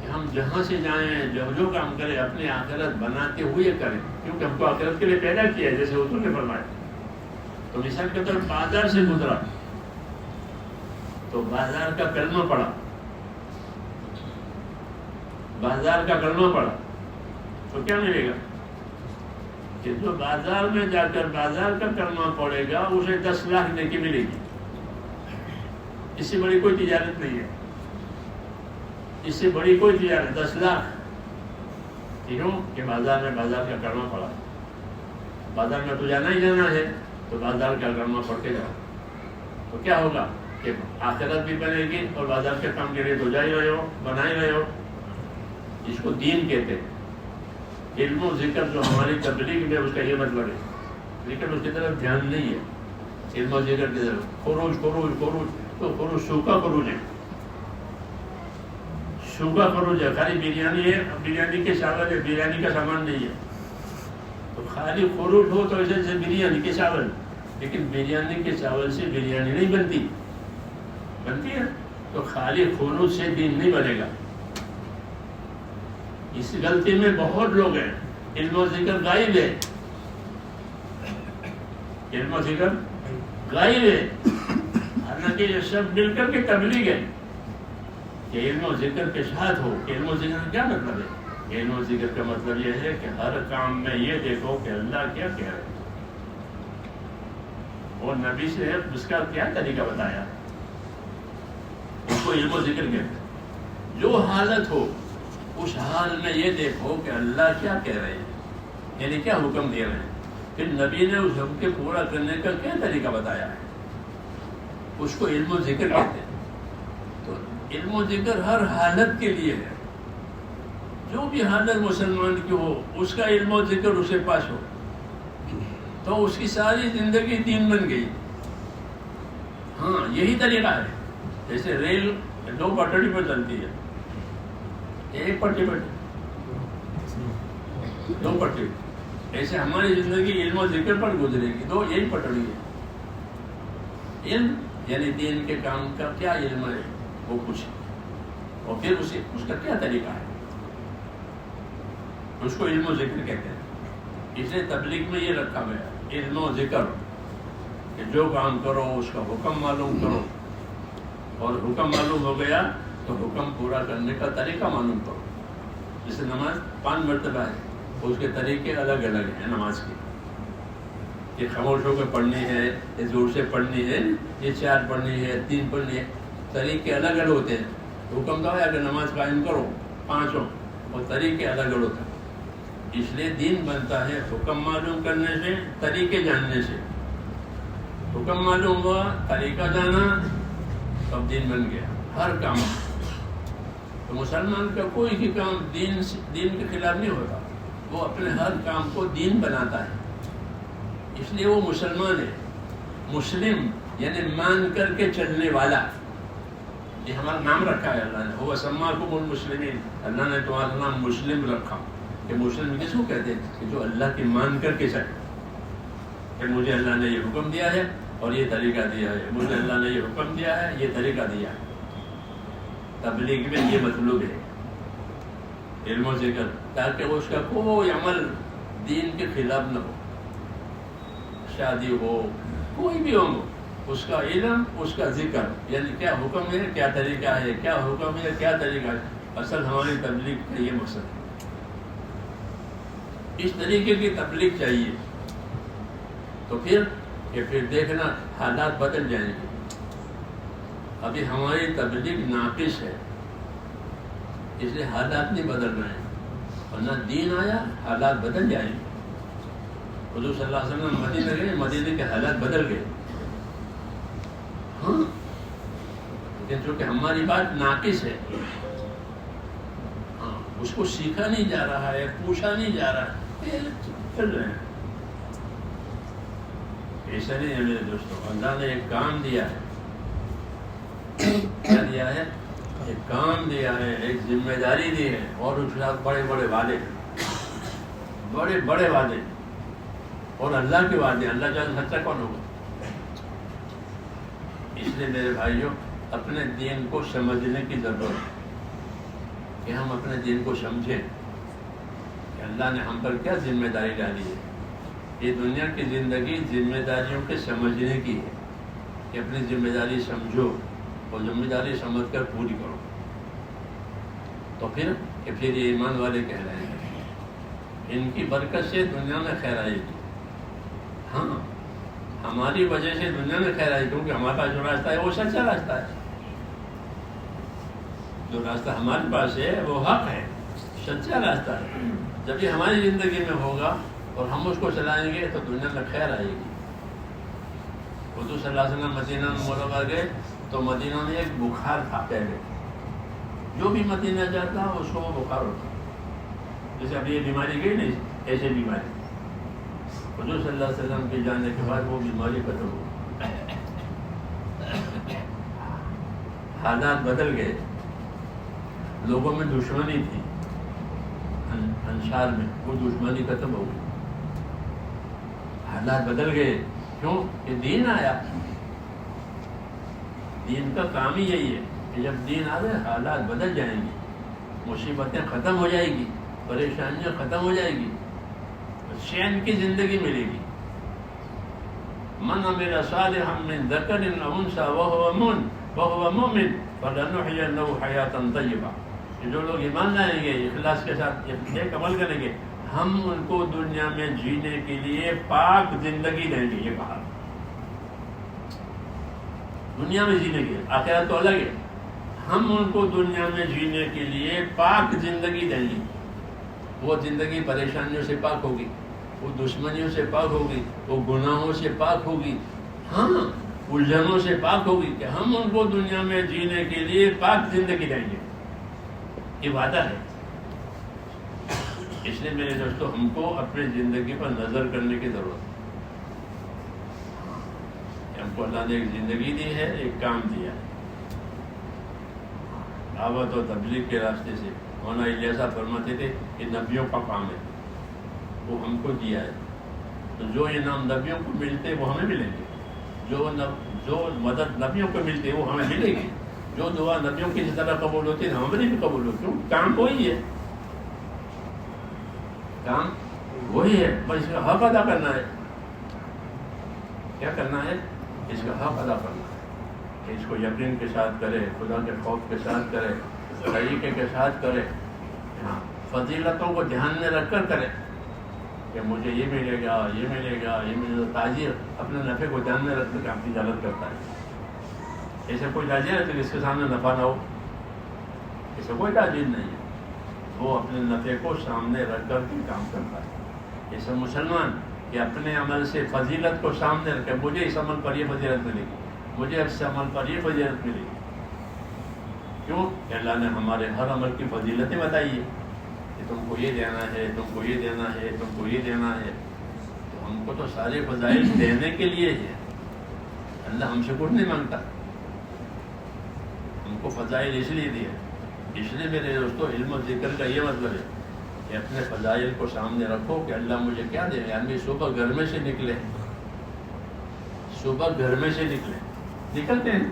کہ ہم جہاں سے جائیں جو کام کریں اپنی آخرت بناتے ہوئے کریں, کیونکہ ہم کو آخرت کے لیے پیدا کیا ہے, جیسے حضور نے فرمایا. تو مثال کے طور بازار سے گزرا تو بازار کا کلمہ پڑھا, بازار کا کلمہ پڑھا تو کیا ملے گا کہ جو بازار میں جا کر بازار کا کلمہ پڑھے گا اسے 10 لاکھ نیکی ملے گی. اس سے بڑی کوئی تجارت نہیں ہے, اس سے بڑی کوئی تجارت 10 لاکھ. کیوں کہ بازار میں بازار کا کلمہ پڑھا. بازار میں تو جانا ہی جانا ہے تو بازار کا کلمہ پڑھ کے جاؤ تو کیا ہوگا کہ آخرت بھی بنے گی اور بازار کے کام کے لیے تو جا ہی رہے ہو, بنا ہی رہے ہو. اس کو دین کہتے ہیں. علم و ذکر جو ہماری تبلیغ میں اس کا یہ مطلب ہے, لیکن اس کی طرف دھیان نہیں ہے. علم و ذکر کی طرف خروج خروج خروج, تو خروج سوکھا خروج ہے, سوکھا خروج ہے. خالی بریانی ہے, بریانی کے چاول ہے, بریانی کا سامان نہیں ہے. تو خالی خروج ہو تو ایسے سے بریانی کے چاول, لیکن بریانی کے چاول سے بریانی نہیں بنتی. بنتی ہے تو خالی خروج سے دین نہیں بنے گا. اس غلطی میں بہت لوگ ہیں. علم و ذکر غائب ہے, علم و ذکر غائب ہے. حالانکہ یہ سب مل کر کے تبلیغ ہے کہ علم و ذکر کے ساتھ ہو. علم و ذکر کیا مطلب ہے؟ علم و ذکر کا مطلب یہ ہے کہ ہر کام میں یہ دیکھو کہ اللہ کیا کہہ رہے ہیں اور نبی سے اس کا کیا طریقہ بتایا. اس کو علم و ذکر کہتے ہیں. جو حالت ہو اس حال میں یہ دیکھو کہ اللہ کیا کہہ رہے ہیں, یعنی کیا حکم دے رہے ہیں. پھر نبی نے اس حکم کے پورا کرنے کا کیا طریقہ بتایا ہے, اس کو علم و ذکر کہتے ہیں. تو علم و ذکر ہر حالت کے لیے ہے. جو بھی حالت مسلمان کی ہو اس کا علم و ذکر اسے پاس ہو تو اس کی ساری زندگی دین بن گئی. ہاں یہی طریقہ ہے. جیسے ریل 2 پٹڑی پر چلتی ہے, ایک پٹی پر 2 پٹی, ایسے ہماری زندگی علم و ذکر پر گزرے گی. 2 یہی پٹڑی ہے. علم یعنی دین کے کام کا کیا علم ہے وہ کچھ, اور پھر اس کا کیا طریقہ ہے, اس کو علم و ذکر کہتے ہیں. اس لیے تبلیغ میں یہ رکھا گیا علم و ذکر کہ جو کام کرو اس کا حکم معلوم کرو, اور حکم معلوم ہو گیا تو حکم پورا کرنے کا طریقہ معلوم کرو. جیسے نماز 5 مرتبہ ہے, اس کے طریقے الگ الگ ہیں نماز کے. یہ خاموش ہو کے پڑھنی ہے, یہ زور سے پڑھنی ہے, یہ 4 پڑھنی ہے, 3 پڑھنی ہے. طریقے الگ الگ ہوتے ہیں. حکم تو ہے کہ نماز قائم کرو 5 اور طریقے الگ الگ ہوتے ہیں. اس لیے دین بنتا ہے حکم معلوم کرنے سے, طریقے جاننے سے. حکم معلوم ہوا, طریقہ جانا, تب دین بن گیا. ہر کام تو مسلمان کا کوئی بھی کام دین کے خلاف نہیں ہوتا. وہ اپنے ہر کام کو دین بناتا ہے. اس لیے وہ مسلمان ہے. مسلم یعنی مان کر کے چلنے والا. یہ ہمارا نام رکھا ہے اللہ نے, وہ سماکم المسلمین. اللہ نے تمہارا نام مسلم رکھا. کہ مسلم کس کو کہتے ہیں کہ جو اللہ کی مان کر کے چلے, کہ مجھے اللہ نے یہ حکم دیا ہے اور یہ طریقہ دیا ہے, مجھے اللہ نے یہ حکم دیا ہے, یہ طریقہ دیا ہے. تبلیغ میں یہ مطلوب ہے علم و ذکر, تاکہ اس کا کوئی عمل دین کے خلاف نہ ہو. شادی ہو, کوئی بھی ہو, اس کا علم, اس کا ذکر, یعنی کیا حکم ہے, کیا طریقہ ہے, کیا حکم ہے, کیا طریقہ ہے. اصل ہماری تبلیغ کا یہ مقصد ہے. اس طریقے کی تبلیغ چاہیے. تو پھر دیکھنا حالات بدل جائیں گے. ابھی ہماری تبلیغ ناقص ہے, اس لیے حالات نہیں بدل رہے ہیں. ورنہ دین آیا حالات بدل جائیں گے. حضور صلی اللہ علیہ وسلم مدینہ گئے, مدینہ کے حالات بدل گئے. ہاں, لیکن چونکہ ہماری بات ناقص ہے, ہاں اس کو سیکھا نہیں جا رہا ہے, پوچھا نہیں جا رہا ہے, چل رہے ہیں. ایسا نہیں ہے میرے دوستوں. اللہ نے ایک کام دیا ہے. کیا دیا ہے؟ ایک کام دیا ہے, ایک ذمہ داری دی ہے, اور اس کے ساتھ بڑے بڑے وعدے, بڑے بڑے وعدے, اور اللہ کے وعدے. اللہ جان سچا کون ہوگا؟ اس لیے میرے بھائیوں اپنے دین کو سمجھنے کی ضرورت ہے کہ ہم اپنے دین کو سمجھیں کہ اللہ نے ہم پر کیا ذمہ داری ڈالی ہے. یہ دنیا کی زندگی ذمہ داریوں کے سمجھنے کی ہے کہ اپنی ذمہ داری سمجھو اور ذمہ داری سمجھ کر پوری کرو. تو پھر یہ ایمان والے کہہ رہے ہیں ان کی برکت سے دنیا میں خیر آئے گی. ہاں ہماری وجہ سے دنیا میں خیر آئے گی کیونکہ ہمارے پاس جو راستہ ہے وہ سچا راستہ ہے. جو راستہ ہمارے پاس ہے وہ حق ہے, سچا راستہ ہے. جب یہ ہماری زندگی میں ہوگا اور ہم اس کو چلائیں گے تو دنیا میں خیر آئے گی. حضور صلی اللہ علیہ وسلم مدینہ منورہ گئے تو مدینہ میں ایک بخار تھا پہلے, جو بھی مدینہ جاتا اس کو وہ بخار ہوتا. جیسے اب یہ بیماری گئی نہیں, ایسے بیماری حضور صلی اللہ علیہ وسلم کے جانے کے بعد وہ بیماری ختم ہو, حالات بدل گئے. لوگوں میں دشمنی تھی, انصار میں وہ دشمنی ختم ہو گئی. حالات بدل گئے. کیوں؟ کہ دین آیا. دین کا کام ہی یہی ہے کہ جب دین آ گئے حالات بدل جائیں گے, مصیبتیں ختم ہو جائے گی, پریشانیاں ختم ہو جائے گی, چین کی زندگی ملے گی. من عمل صالحا من ذکر او انثى وهو مؤمن فلنحيينه حیاتا طیبہ. جو لوگ ایمان لائیں گے, اخلاص کے ساتھ نیک عمل کریں گے, ہم ان کو دنیا میں جینے کے لیے پاک زندگی دیں گے. یہ کہا دنیا میں جینے کے, آخرت تو الگ ہے. ہم ان کو دنیا میں جینے کے لیے پاک زندگی دیں گے. وہ زندگی پریشانیوں سے پاک ہوگی, وہ دشمنیوں سے پاک ہوگی, وہ گناہوں سے پاک ہوگی, ہاں الجھنوں سے پاک ہوگی. کہ ہم ان کو دنیا میں جینے کے لیے پاک زندگی دیں گے. یہ وعدہ ہے. اس لیے میرے دوستو ہم کو اپنی زندگی پر نظر کرنے کی ضرورت ہے. ہم کو اللہ نے ایک زندگی دی ہے, ایک کام دیا ہے. دعوت و تبلیغ کے راستے سے مولانا الیاس فرماتے تھے کہ نبیوں کا کام ہے, وہ ہم کو دیا ہے. تو جو انعام نبیوں کو ملتے وہ ہمیں ملیں گے, جو مدد نبیوں کو ملتی ہے وہ ہمیں ملے گی, جو دعا نبیوں کی جس طرح قبول ہوتی ہے ہماری بھی قبول ہوتی ہے. کام وہی ہے, کام وہی ہے, بس اس کا حق ادا کرنا ہے. کیا کرنا ہے؟ اس کا حق ادا کرنا ہے. کہ اس کو یقین کے ساتھ کرے, خدا کے خوف کے ساتھ کرے, طریقے کے ساتھ کرے, ہاں فضیلتوں کو دھیان میں رکھ کر کرے کہ مجھے یہ ملے گا, یہ ملے گا, یہ ملے گا. تاجر اپنے نفع کو دھیان میں رکھ کر اپنی تجارت کرتا ہے. ایسا کوئی تاجر ہے تو اس کے سامنے نفع نہ ہو, ایسا کوئی تاجر نہیں ہے. وہ اپنے نفع کو سامنے رکھ کر کے کام کرتا ہے. ایسا مسلمان کہ اپنے عمل سے فضیلت کو سامنے رکھے, مجھے اس عمل پر یہ فضیلت ملے گی, مجھے اس عمل پر یہ فضیلت ملے گی. کیوں؟ کہ اللہ نے ہمارے ہر عمل کی فضیلتیں بتائی ہے کہ تم کو یہ دینا ہے, تم کو یہ دینا ہے, تم کو یہ دینا ہے. تو ہم کو تو سارے فضائل دینے کے لیے ہے. اللہ ہم سے کچھ نہیں مانگتا, ہم کو فضائل اس لیے دیا. اس لیے میرے دوستو علم و ذکر کا یہ مطلب ہے کہ اپنے فضائل کو سامنے رکھو کہ اللہ مجھے کیا دے. یعنی صبح گھر میں سے نکلے, صبح گھر میں سے نکلتے ہیں,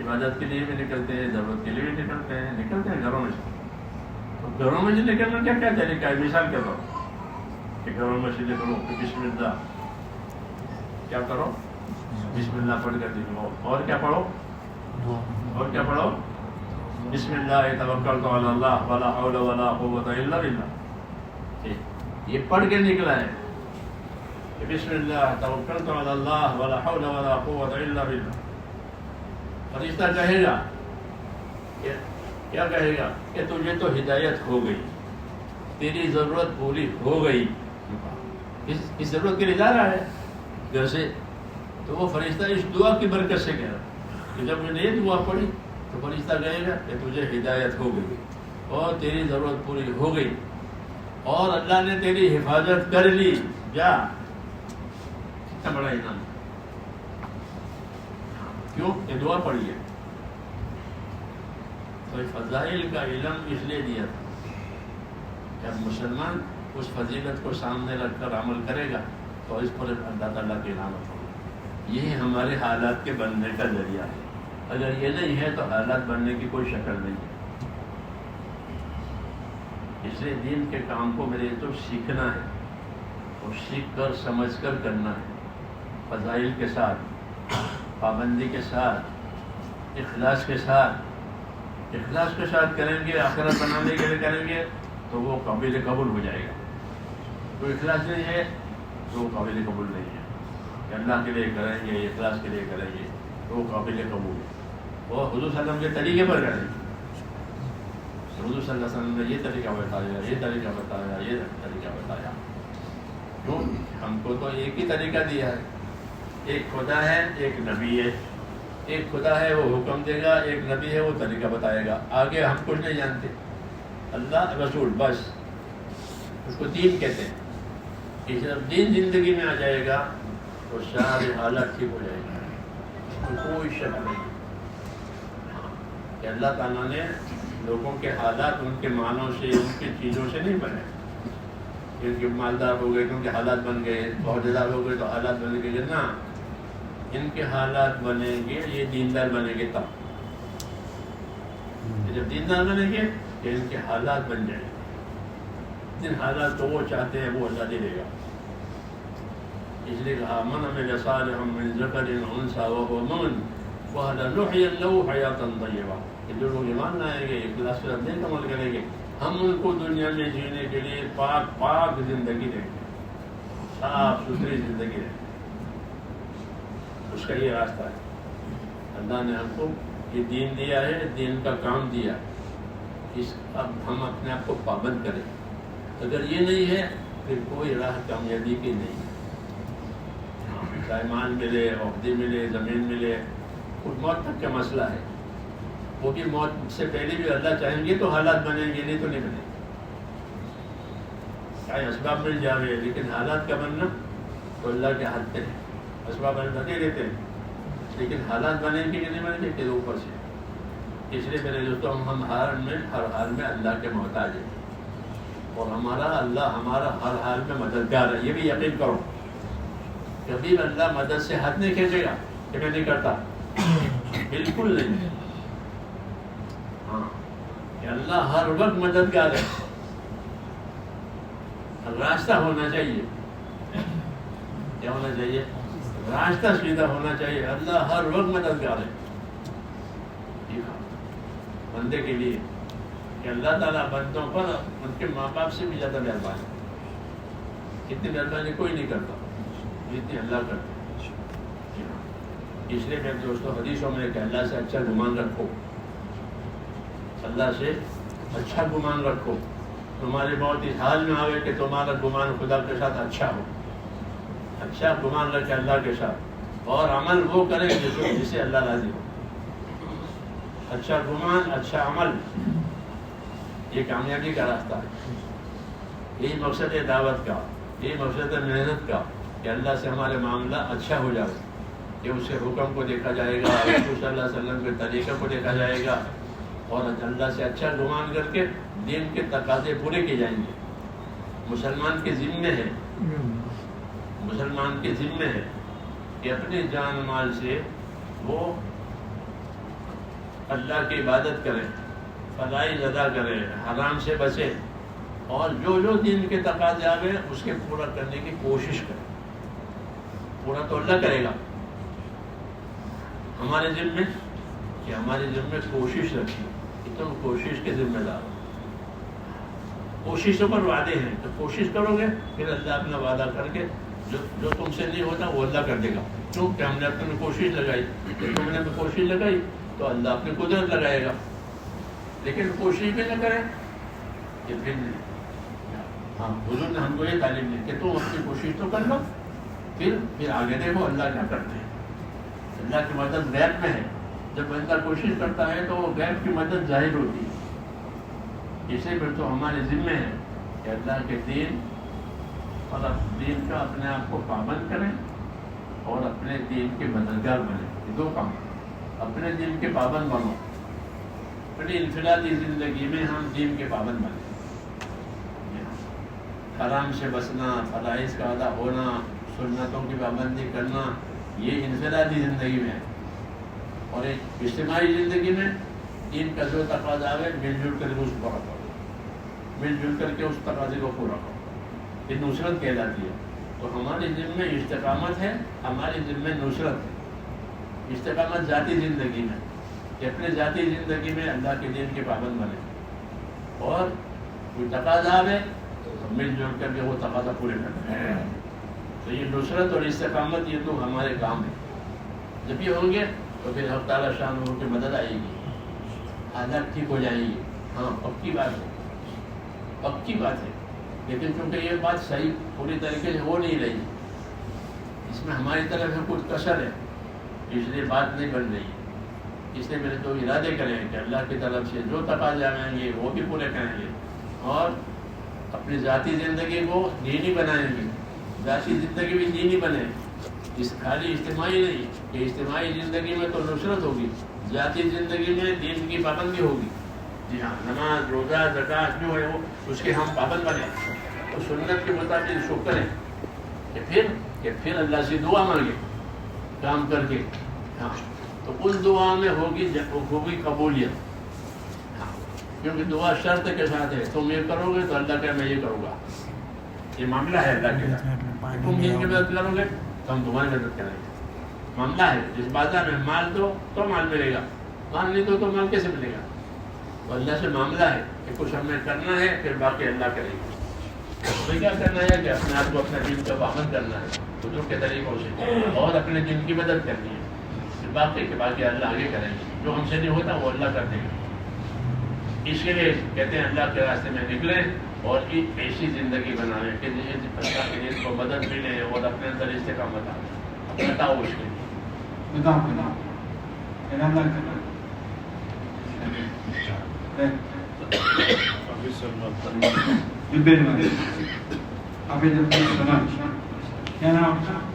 عبادت کے لیے بھی نکلتے ہیں, ضرورت کے لیے بھی نکلتے ہیں گھروں میں سے. تو گھروں میں سے نکلنا کیا کیا طریقہ ہے؟ مثال کیا کرو کہ گھروں میں سے نکلو کہ بسم اللہ کیا کرو, بسم اللہ پڑھ کر نکلو. اور کیا پڑھو, بسم اللہ توکلت علی اللہ ولا حول ولا قوت الا باللہ. یہ پڑھ کے نکلا ہے کہ بسم اللہ توکلت علی اللہ ولا حول ولا قوت الا باللہ. فرشتہ کہے گا, کیا کہے گا کہ تجھے تو ہدایت ہو گئی, تیری ضرورت پوری ہو گئی. اس ضرورت کے لیے جا رہا ہے گھر سے, تو وہ فرشتہ اس دعا کی برکت سے کہہ رہا کہ جب میں نے یہ دعا پڑھی تو فرشتہ کہے گا کہ تجھے ہدایت ہو گئی اور تیری ضرورت پوری ہو گئی اور اللہ نے تیری حفاظت کر لی. جا, کتنا بڑا انعام. کیوں؟ یہ دعا پڑھی ہے. تو فضائل کا علم اس لیے دیا تھا جب مسلمان اس فضیلت کو سامنے رکھ کر عمل کرے گا تو اس پر اللہ تعالیٰ کے انعامت ہوگا. یہی ہمارے حالات کے بننے کا ذریعہ ہے. اگر یہ نہیں ہے تو حالات بننے کی کوئی شکل نہیں ہے. اس لیے دین کے کام کو میرے تو سیکھنا ہے اور سیکھ کر سمجھ کر کرنا ہے، فضائل کے ساتھ، پابندی کے ساتھ، اخلاص کے ساتھ. اخلاص کے ساتھ کریں گے، آخرت بنانے کے لیے کریں گے تو وہ قابل قبول ہو جائے گا. کوئی اخلاص نہیں ہے تو وہ قابل قبول نہیں ہے. کہ اللہ کے لیے کریں گے، اخلاص کے لیے کریں گے تو وہ قابل قبول ہے. وہ حضور صلی اللہ علیہ وسلم کے طریقے پر کریں گے. حضور صلی اللہ علیہ وسلم نے یہ طریقہ بتایا، یہ طریقہ بتایا، یہ طریقہ بتایا. کیوں؟ ہم کو تو ایک ہی طریقہ دیا ہے. ایک خدا ہے، ایک نبی ہے. ایک خدا ہے وہ حکم دے گا، ایک نبی ہے وہ طریقہ بتائے گا. آگے ہم کچھ نہیں جانتے. اللہ رسول بس، اس کو دین کہتے ہیں. کہ جب دین زندگی میں آ جائے گا تو سارے حالات ٹھیک ہو جائے گا. کوئی شک نہیں کہ اللہ تعالیٰ نے لوگوں کے حالات ان کے معنوں سے، ان کی چیزوں سے نہیں بنے. ان کے مالدار ہو گئے تو ان کے حالات بن گئے، عہدیدار ہو گئے تو حالات بن گئے. نا، ان کے حالات بنیں گے، یہ دیندار بنیں گے تب. جب دیندار بنیں گے تو ان کے حالات بن جائیں گے. جن حالات کو وہ چاہتے ہیں وہ اللہ دے دے گا. اس لیے کہا من عمل صالحا من ذکر او انثی وهو مؤمن فلنحيينه حیاۃ طیبہ. کہ جو لوگ ایمان لائیں گے، اخلاص سے نیک عمل کریں گے، ہم ان کو دنیا میں جینے کے لیے پاک زندگی دیں گے، صاف ستھری زندگی دیں گے. اس کا یہ راستہ ہے. اللہ نے ہم کو یہ دین دیا ہے، دین کا کام دیا. اب ہم اپنے آپ کو پابند کریں. اگر یہ نہیں ہے پھر کوئی راہ کامیابی کی نہیں. چاہے مال ملے، عہدے ملے، زمین ملے، خود موت تک کا مسئلہ ہے. وہ بھی موت سے پہلے بھی اللہ چاہیں گے تو حالات بنیں گے، نہیں تو نہیں بنیں. چاہے اسباب مل جاوے لیکن حالات کا بننا تو اللہ کے ہاتھ پہ ہے. اسباب اللہ دے دیتے ہیں لیکن حالات بنیں گے کہ نہیں بنیں گے کہ اوپر سے. اس لیے میرے دوستوں ہم ہر حال میں اللہ کے محتاج ہیں اور اللہ ہمارا ہر حال میں مددگار ہے. یہ بھی یقین کرو، کبھی اللہ مدد سے ہاتھ نہیں کھینچے گا کہ میں نہیں کرتا، بالکل نہیں. ہاں، کہ اللہ ہر وقت مددگار ہے. راستہ ہونا چاہیے. کیا ہونا چاہیے؟ راستہ سیدھا ہونا چاہیے. اللہ ہر وقت مددگار ہے بندے کے لیے. کہ اللہ تعالیٰ بندوں پر ان کے ماں باپ سے بھی زیادہ مہربان ہے. اتنی مہربانی کوئی نہیں کرتا جتنی اللہ کرتا. اس لیے میرے دوستوں حدیثوں میں کہ اللہ سے اچھا گمان رکھو، اللہ سے اچھا گمان رکھو. تمہاری موت اس حال میں آئے کہ تمہارا گمان خدا کے ساتھ اچھا ہو. اچھا گمان رکھے اللہ کے ساتھ اور عمل وہ کرے جسے اللہ راضی ہو. اچھا گمان، اچھا عمل، یہ کامیابی کا راستہ ہے. یہی مقصد ہے دعوت کا، یہی مقصد ہے محنت کا کہ اللہ سے ہمارے معاملہ اچھا ہو جائے. کہ اس کے حکم کو دیکھا جائے گا، رسول صلی اللہ علیہ وسلم کے طریقے کو دیکھا جائے گا اور اللہ سے اچھا گمان کر کے دین کے تقاضے پورے کیے جائیں گے. مسلمان کے ذمے ہے، مسلمان کے ذمے ہے کہ اپنے جان مال سے وہ اللہ کی عبادت کرے، فرائض ادا کرے، حرام سے بچے اور جو دین کے تقاضے آ گئے اس کے پورا کرنے کی کوشش کرے. پورا تو اللہ کرے گا. ہمارے ذمے کہ ہمارے ذمے کوشش رکھیے کہ تم کوشش کے ذمہ دار ہو. کوششوں پر وعدے ہیں تو کوشش کرو گے پھر اللہ اپنا وعدہ کر کے جو تم سے نہیں ہوتا وہ اللہ کر دے گا. کیونکہ ہم نے اپنے کوشش لگائی، تم نے کوشش لگائی تو اللہ اپنی قدرت لگائے گا. لیکن کوشش بھی نہ کریں کہ پھر ہاں حضور نے ہم کو یہ تعلیم دی کہ تم اپنی کوشش تو کر لو، پھر آگے دیکھو اللہ کیا کرتے ہیں. اللہ کی مدد غیب میں ہے. جب بندہ کوشش کرتا ہے تو وہ غیب کی مدد ظاہر ہوتی ہے. اسے پھر تو ہمارے ذمے ہے کہ اللہ کے دین اور دین کا اپنے آپ کو پابند کریں اور اپنے دین کے مددگار بنیں. یہ دو کام. اپنے دین کے پابند بنو، اپنی انفرادی زندگی میں ہم دین کے پابند بنیں. حرام سے بچنا، فرائض کا ادا ہونا، سنتوں کی پابندی کرنا، یہ انفرادی زندگی میں ہے. اور ایک اجتماعی زندگی میں دین کا جو تقاضا ہے مل جل کر کے اس کو پورا کرو, مل جل کر کے اس تقاضے کو پورا کرو. یہ نصرت کہلاتی ہے. تو ہمارے دل میں استقامت ہے, ہمارے دل میں نصرت ہے. استقامت ذاتی زندگی میں کہ اپنے ذاتی زندگی میں اللہ کے دین کے پابند بنے, اور کوئی تقاضا ہے تو مل جل کر کے وہ تقاضا پورے کرنا ہے. تو یہ نصرت اور استقامت یہ تو ہمارے کام ہے. جب یہ ہوں گے تو پھر حق تعالیٰ شان ہو کے مدد آئے گی, حالات ٹھیک ہو جائیں گی. ہاں پکی بات ہے, پکی بات ہے. لیکن چونکہ یہ بات صحیح پوری طریقے سے ہو نہیں رہی, اس میں ہماری طرف سے کچھ کثر ہے, اس لیے بات نہیں بن رہی. اس لیے میرے تو ارادے کریں کہ اللہ کی طرف سے جو تقاضے آئیں گے وہ بھی پورے کریں گے, اور اپنی ذاتی زندگی کو دینی بنائیں گے. ذاتی زندگی بھی دینی بنے, اس خالی اجتماعی نہیں کہ اجتماعی زندگی میں تو نصرت ہوگی, ذاتی زندگی میں دین کی پابندی ہوگی. جی ہاں, نماز روزہ زکوٰۃ جو ہے وہ اس کے ہم پابند بنیں, تو سنت کے مطابق اس کو کریں کہ پھر اللہ سے دعا مانگے کام کر کے. ہاں تو اس دعا میں ہوگی قبولیت. ہاں کیونکہ دعا شرط کے ساتھ ہے, تم یہ کرو گے تو اللہ کہ میں یہ کروں گا. یہ معاملہ ہے اللہ کے ساتھ, تم جن کی مدد کرو گے تو ہم تمہاری مدد کریں گے. معاملہ ہے جس بازار میں مال دو تو مال ملے گا, مال نہیں دو تو مال کیسے ملے گا. تو اللہ سے معاملہ ہے کہ کچھ ہمیں کرنا ہے, پھر باقی اللہ کرے گا. ہمیں کیا کرنا ہے کہ اپنے آپ کو اپنے دین کا پابند کرنا ہے بزرگ کے طریقوں سے, اور اپنے دین کی مدد کرنی ہے. پھر باقی اللہ آگے کریں گے. جو ہم سے نہیں ہوتا وہ اللہ کر دے گا. اس کے لیے کہتے ہیں اللہ کے راستے میں نکلیں اور ایک ایسی زندگی بنائیں کہ اللہ کے دین کو مدد ملے اور اپنے اندر استقامت آئے. بتاؤ اس کے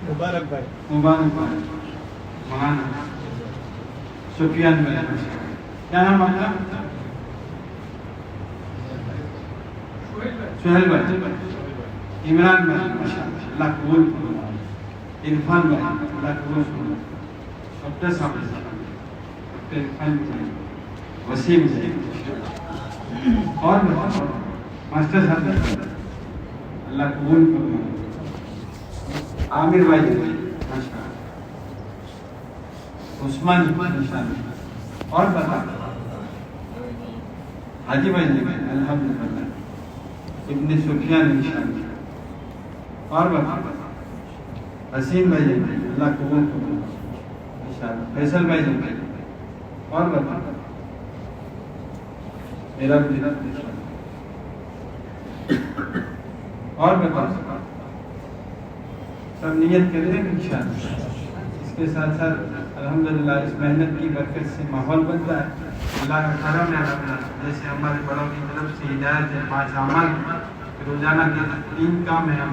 مبارک بھائی مولانا سفیان بھائی, کیا نام آپ کا؟ سہیل بھائی, عمران بھائی اللہ قبول کرو, عرفان بھائی اللہ قبول کرو, ڈاکٹر صاحب ڈاکٹر عرفان بھائی, وسیم بھائی, اور ماسٹر صاحب اللہ قبول کرو, عامر بھائی ماشاء, عثمان اور بتا حاجی بھائی الحمدللہ, ابن سفیان انشاءاللہ, اور بتا حسین بھائی اللہ قبول کرو انشاءاللہ, فیصل بھائی اور بتا میرا اور بتا سب نیت کرتے ہیں انشاءاللہ. اس کے ساتھ ساتھ الحمدللہ اس محنت کی برکت سے ماحول بنتا ہے. اللہ کا کرم ہے, جیسے ہمارے بڑوں کی طرف سے ہدایت ہے, 5 اعمال روزانہ کے 3 کام ہے, ہم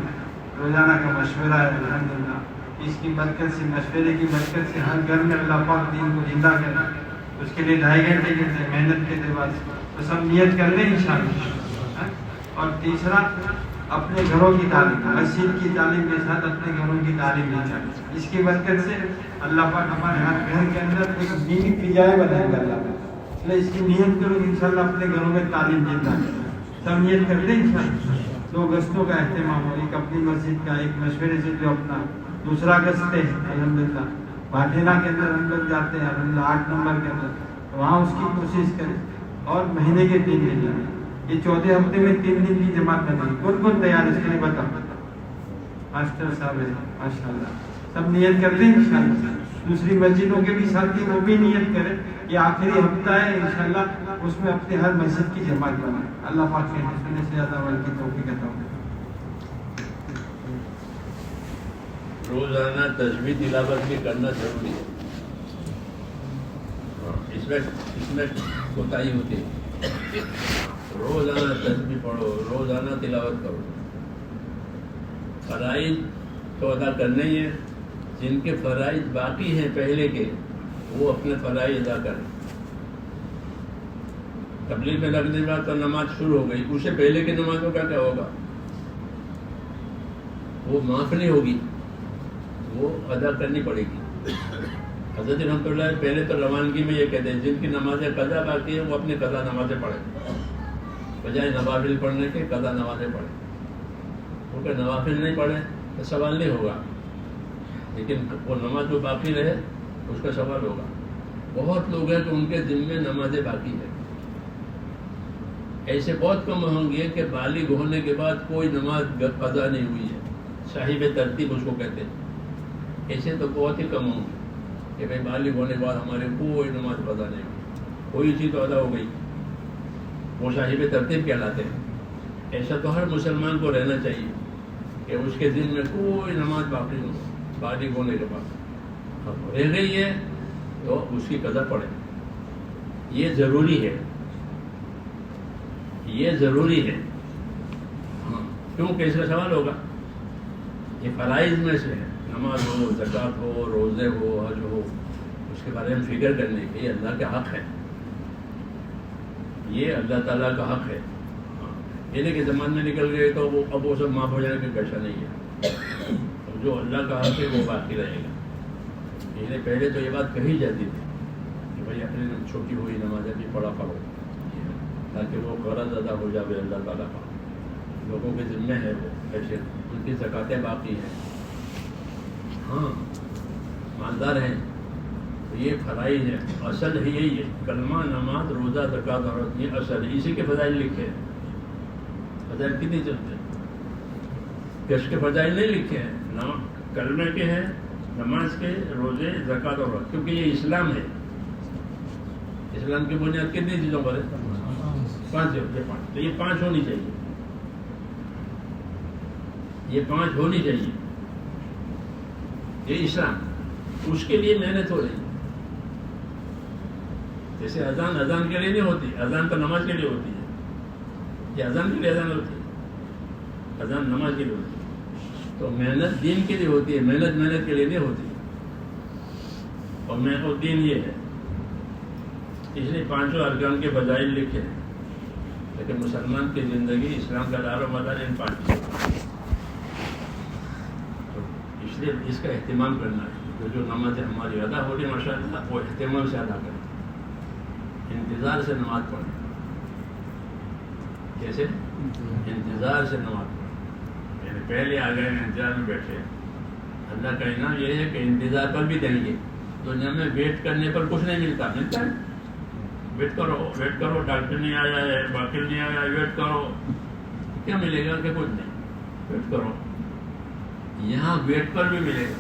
روزانہ کا مشورہ ہے الحمدللہ. اس کی برکت سے, مشورے کی برکت سے ہر گھر میں اللہ پاک دین کو زندہ کرے. اس کے لیے 2.5 گھنٹے کے محنت کے بعد تو سب نیت کر لیں انشاءاللہ. اور تیسرا اپنے گھروں کی تعلیم, مسجد کی تعلیم کے ساتھ اپنے گھروں کی تعلیم لے جائیں. اس کی برکت سے اللہ پاک ہمارے ہر گھر کے اندر ایک دینی فضائے بنائے گا اللہ پاک. اس لیے اس کی نیت کرو انشاءاللہ اپنے گھروں میں تعلیم دیتا ہے. سب نیت کر لیں انشاءاللہ. 2 گشتوں کا اہتمام ہو, ایک اپنی مسجد کا, ایک مشورے سے جو اپنا, دوسرا گشت ہے الحمدللہ بھاٹینا کے اندر ہم لوگ جاتے ہیں الحمدللہ 8 نمبر کے اندر, وہاں اس کی کوشش کریں. اور مہینے کے 3 دن جائیں, یہ 14 ہفتے میں 3 دن کی جماعت کرنی. کون کون تیار ہے اس کے لیے بتاؤ. ماسٹر صاحب ہے ماشاءاللہ, سب نیت کر لیں انشاءاللہ. دوسری مسجدوں کے بھی ساتھی وہ بھی نیت کریں. یہ آخری ہفتہ ہے انشاءاللہ, اس میں اپنے ہر مسجد کی جماعت بنائیں. اللہ پاک کے حسن سے زیادہ عمل کی توفیق عطا فرمائے. روزانہ تسبیح تلاوت بھی کرنا ضروری ہے. اس میں کوتاہی ہوتی ہے. روزانہ تسبیح پڑھو, روزانہ تلاوت کرو. فرائض تو ادا کرنے ہی ہیں. جن کے فرائض باقی ہیں پہلے کے, وہ اپنے فرائض ادا کریں. تبلیغ میں لگنے کے بعد تو نماز شروع ہو گئی, اس سے پہلے کی نمازوں کا کیا ہوگا؟ وہ معاف نہیں ہوگی, وہ ادا کرنی پڑے گی. حضرت رحمۃ اللہ پہلے تو روانگی میں یہ کہتے ہیں جن کی نمازیں قضا باقی ہیں وہ اپنی قضا نمازیں پڑھیں، بجائے نوافل پڑھنے کے قضا نمازیں پڑھیں. کیونکہ نوافل نہیں پڑھیں تو سوال نہیں ہوگا، لیکن وہ نماز جو باقی رہے اس کا سوال ہوگا. بہت لوگ ہیں کہ ان کے دن میں نمازیں باقی ہیں. ایسے بہت کم ہوں گے کہ بالغ ہونے کے بعد کوئی نماز قضا نہیں ہوئی ہے، صاحب ترتیب اس کو کہتے ہیں. ایسے تو بہت ہی کم ہوں گے کہ بھائی بالغ ہونے کے بعد ہمارے کوئی نماز قضا نہیں ہوئی، کوئی چیز تو ادا ہو گئی، وہ صاحب ترتیب کہلاتے ہیں. ایسا تو ہر مسلمان کو رہنا چاہیے کہ اس کے دن میں کوئی نماز باقی نہ ہو بالغ ہونے کے بعد. رہ گئی ہے تو اس کی قضا پڑے. یہ ضروری ہے، یہ ضروری ہے. ہاں کیوں کہ اس کا سوال ہوگا. یہ فرائض میں سے ہے، نماز ہو، زکوٰۃ ہو، روزے ہو، حج ہو، اس کے بارے میں فکر کرنے کے یہ اللہ کا حق ہے، یہ اللہ تعالیٰ کا حق ہے. یہ نہیں کہ زمان میں نکل گئے تو اب وہ سب معاف ہو جانے کی کیسا نہیں ہے. جو اللہ کا حق ہے وہ باقی رہے گا. یہ پہلے تو یہ بات کہی جاتی تھی کہ بھائی اپنی چھوٹی ہوئی نمازیں بھی پڑھا کرو تاکہ وہ قرض ادا ہو جائے اللہ تعالیٰ کا. لوگوں کے ذمہ ہے وہ، ایسے ان کی زکاتیں باقی ہیں، ہاں مالدار ہیں، تو یہ فرائض ہے. اصل ہے یہی ہے، کلمہ، نماز، روزہ، زکوٰۃ اور حج، یہ اصل ہے. اسی کے فضائل لکھے ہیں. فضائل کتنی چلتے ہیں کہ اس کے فضائل نہیں لکھے ہیں. کلمے کے ہیں، نماز کے، روزے، زکوٰۃ اور حج، کیونکہ یہ اسلام ہے. اسلام کی بنیاد کتنی چیزوں پر ہے؟ 5. تو یہ 5 ہونی چاہیے، یہ 5 ہونی چاہیے. یہ اسلام، اس کے لیے محنت ہو رہی ہے. جیسے اذان کے لیے نہیں ہوتی، اذان تو نماز کے لیے ہوتی ہے. یہ اذان کے لیے اذان ہوتی ہے، اذان نماز کے لیے ہوتی ہے. تو محنت دین کے لیے ہوتی ہے، محنت کے لیے نہیں ہوتی. اور محنت دین یہ ہے، اس لیے 5 ارکان کے فضائل لکھے ہیں. لیکن مسلمان کی زندگی اسلام کا دار و مدار ان 5 تو اس لیے اس کا اہتمام کرنا ہے. جو نمازیں ہماری ادا ہو رہی ہے ماشاء اللہ وہ اہتمام سے ادا کریں، انتظار سے نماز پڑھیں. کیسے؟ انتظار سے نماز پڑھیں. یعنی پہلے آ گئے انتظار میں بیٹھے. اللہ کا انعام یہ ہے کہ انتظار پر بھی دیں گے. دنیا میں ویٹ کرنے پر کچھ نہیں ملتا ہے. ویٹ کرو، ڈاکٹر نہیں آیا ہے، وکیل نہیں آیا، ویٹ کرو، کیا ملے گا؟ کہ کچھ نہیں. ویٹ کرو. یہاں ویٹ پر بھی ملے گا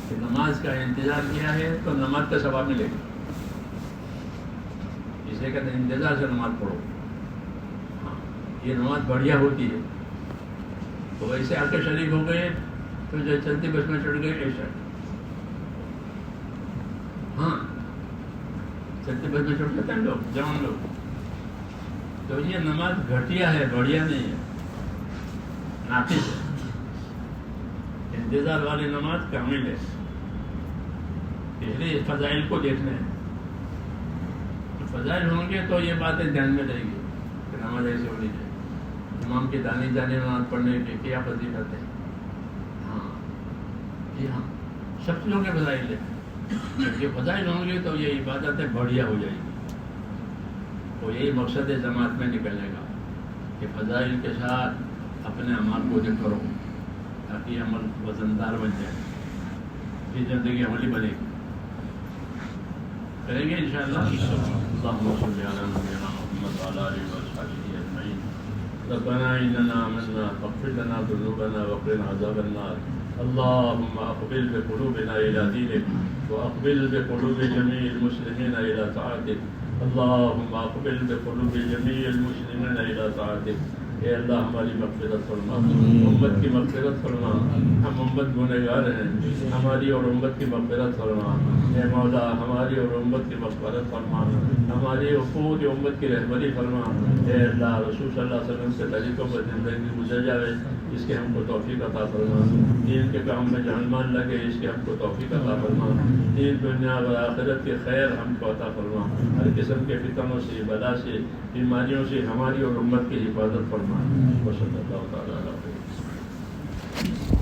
کہ نماز کا انتظار کیا ہے تو نماز کا ثواب ملے گا. اس لیے کہتے ہیں انتظار سے نماز پڑھو. ہاں یہ نماز بڑھیا ہوتی ہے. تو ایسے آ کے شریک ہو گئے تو جو چلتی بس میں چڑھ گئے ایسا. ہاں چلتے بس میں چڑھ جاتے ہیں لوگ، جوان لوگ. تو یہ نماز گھٹیا ہے، بڑھیا نہیں ہے، ناقص ہے. انتظار والی نماز کامل ہے. اس لیے فضائل کو دیکھنا ہے. فضائل ہوں گے تو یہ باتیں دھیان میں رہے گی کہ نماز ایسی ہونی چاہیے. امام کی دانی جانی نماز پڑھنے کی کیا فضیلت ہے. ہاں جی ہاں سب چیزوں کے فضائل ہے. یہ فضائل ہوں گے تو یہ عبادتیں بڑھیا ہو جائے گی. تو یہی مقصد جماعت میں نکلنے کا کہ فضائل کے ساتھ اپنے اعمال کو ذکر کرو تاکہ عمل وزندار بن جائے، یہ زندگی عملی بنے گی. کریں گے انشاءاللہ. اللهم صل على نبينا محمد وعلى آله وصحبه أجمعين. ربنا إننا آمنا فاغفر لنا ذنوبنا وقنا عذاب النار. اللهم أقبل بقلوبنا إلى دينك وأقبل بقلوب جميع المسلمين إلى طاعتك. اللهم أقبل بقلوب جميع المسلمين إلى طاعتك. اے اللہ ہماری مغفرت فرما، امت کی مغفرت فرما. ہم امت گنہگار ہیں، ہماری اور امت کی مغفرت فرما. اے مولا ہماری اور امت کی مغفرت فرما، ہماری اور پوری امت کی رہبری فرما. اے اللہ رسول صلی اللہ علیہ وسلم کے طریقوں پر زندگی گزر جائے اس کے ہم کو توفیق عطا فرما. دین کے کام میں جان مان لگے اس کے ہم کو توفیق عطا فرما. دین دنیا و آخرت کے خیر ہم کو عطا فرما. ہر قسم کے فتنوں سے، بلا سے، بیماریوں سے ہماری اور امت کی حفاظت فرما. وصلی اللہ تعالی علیہ وسلم.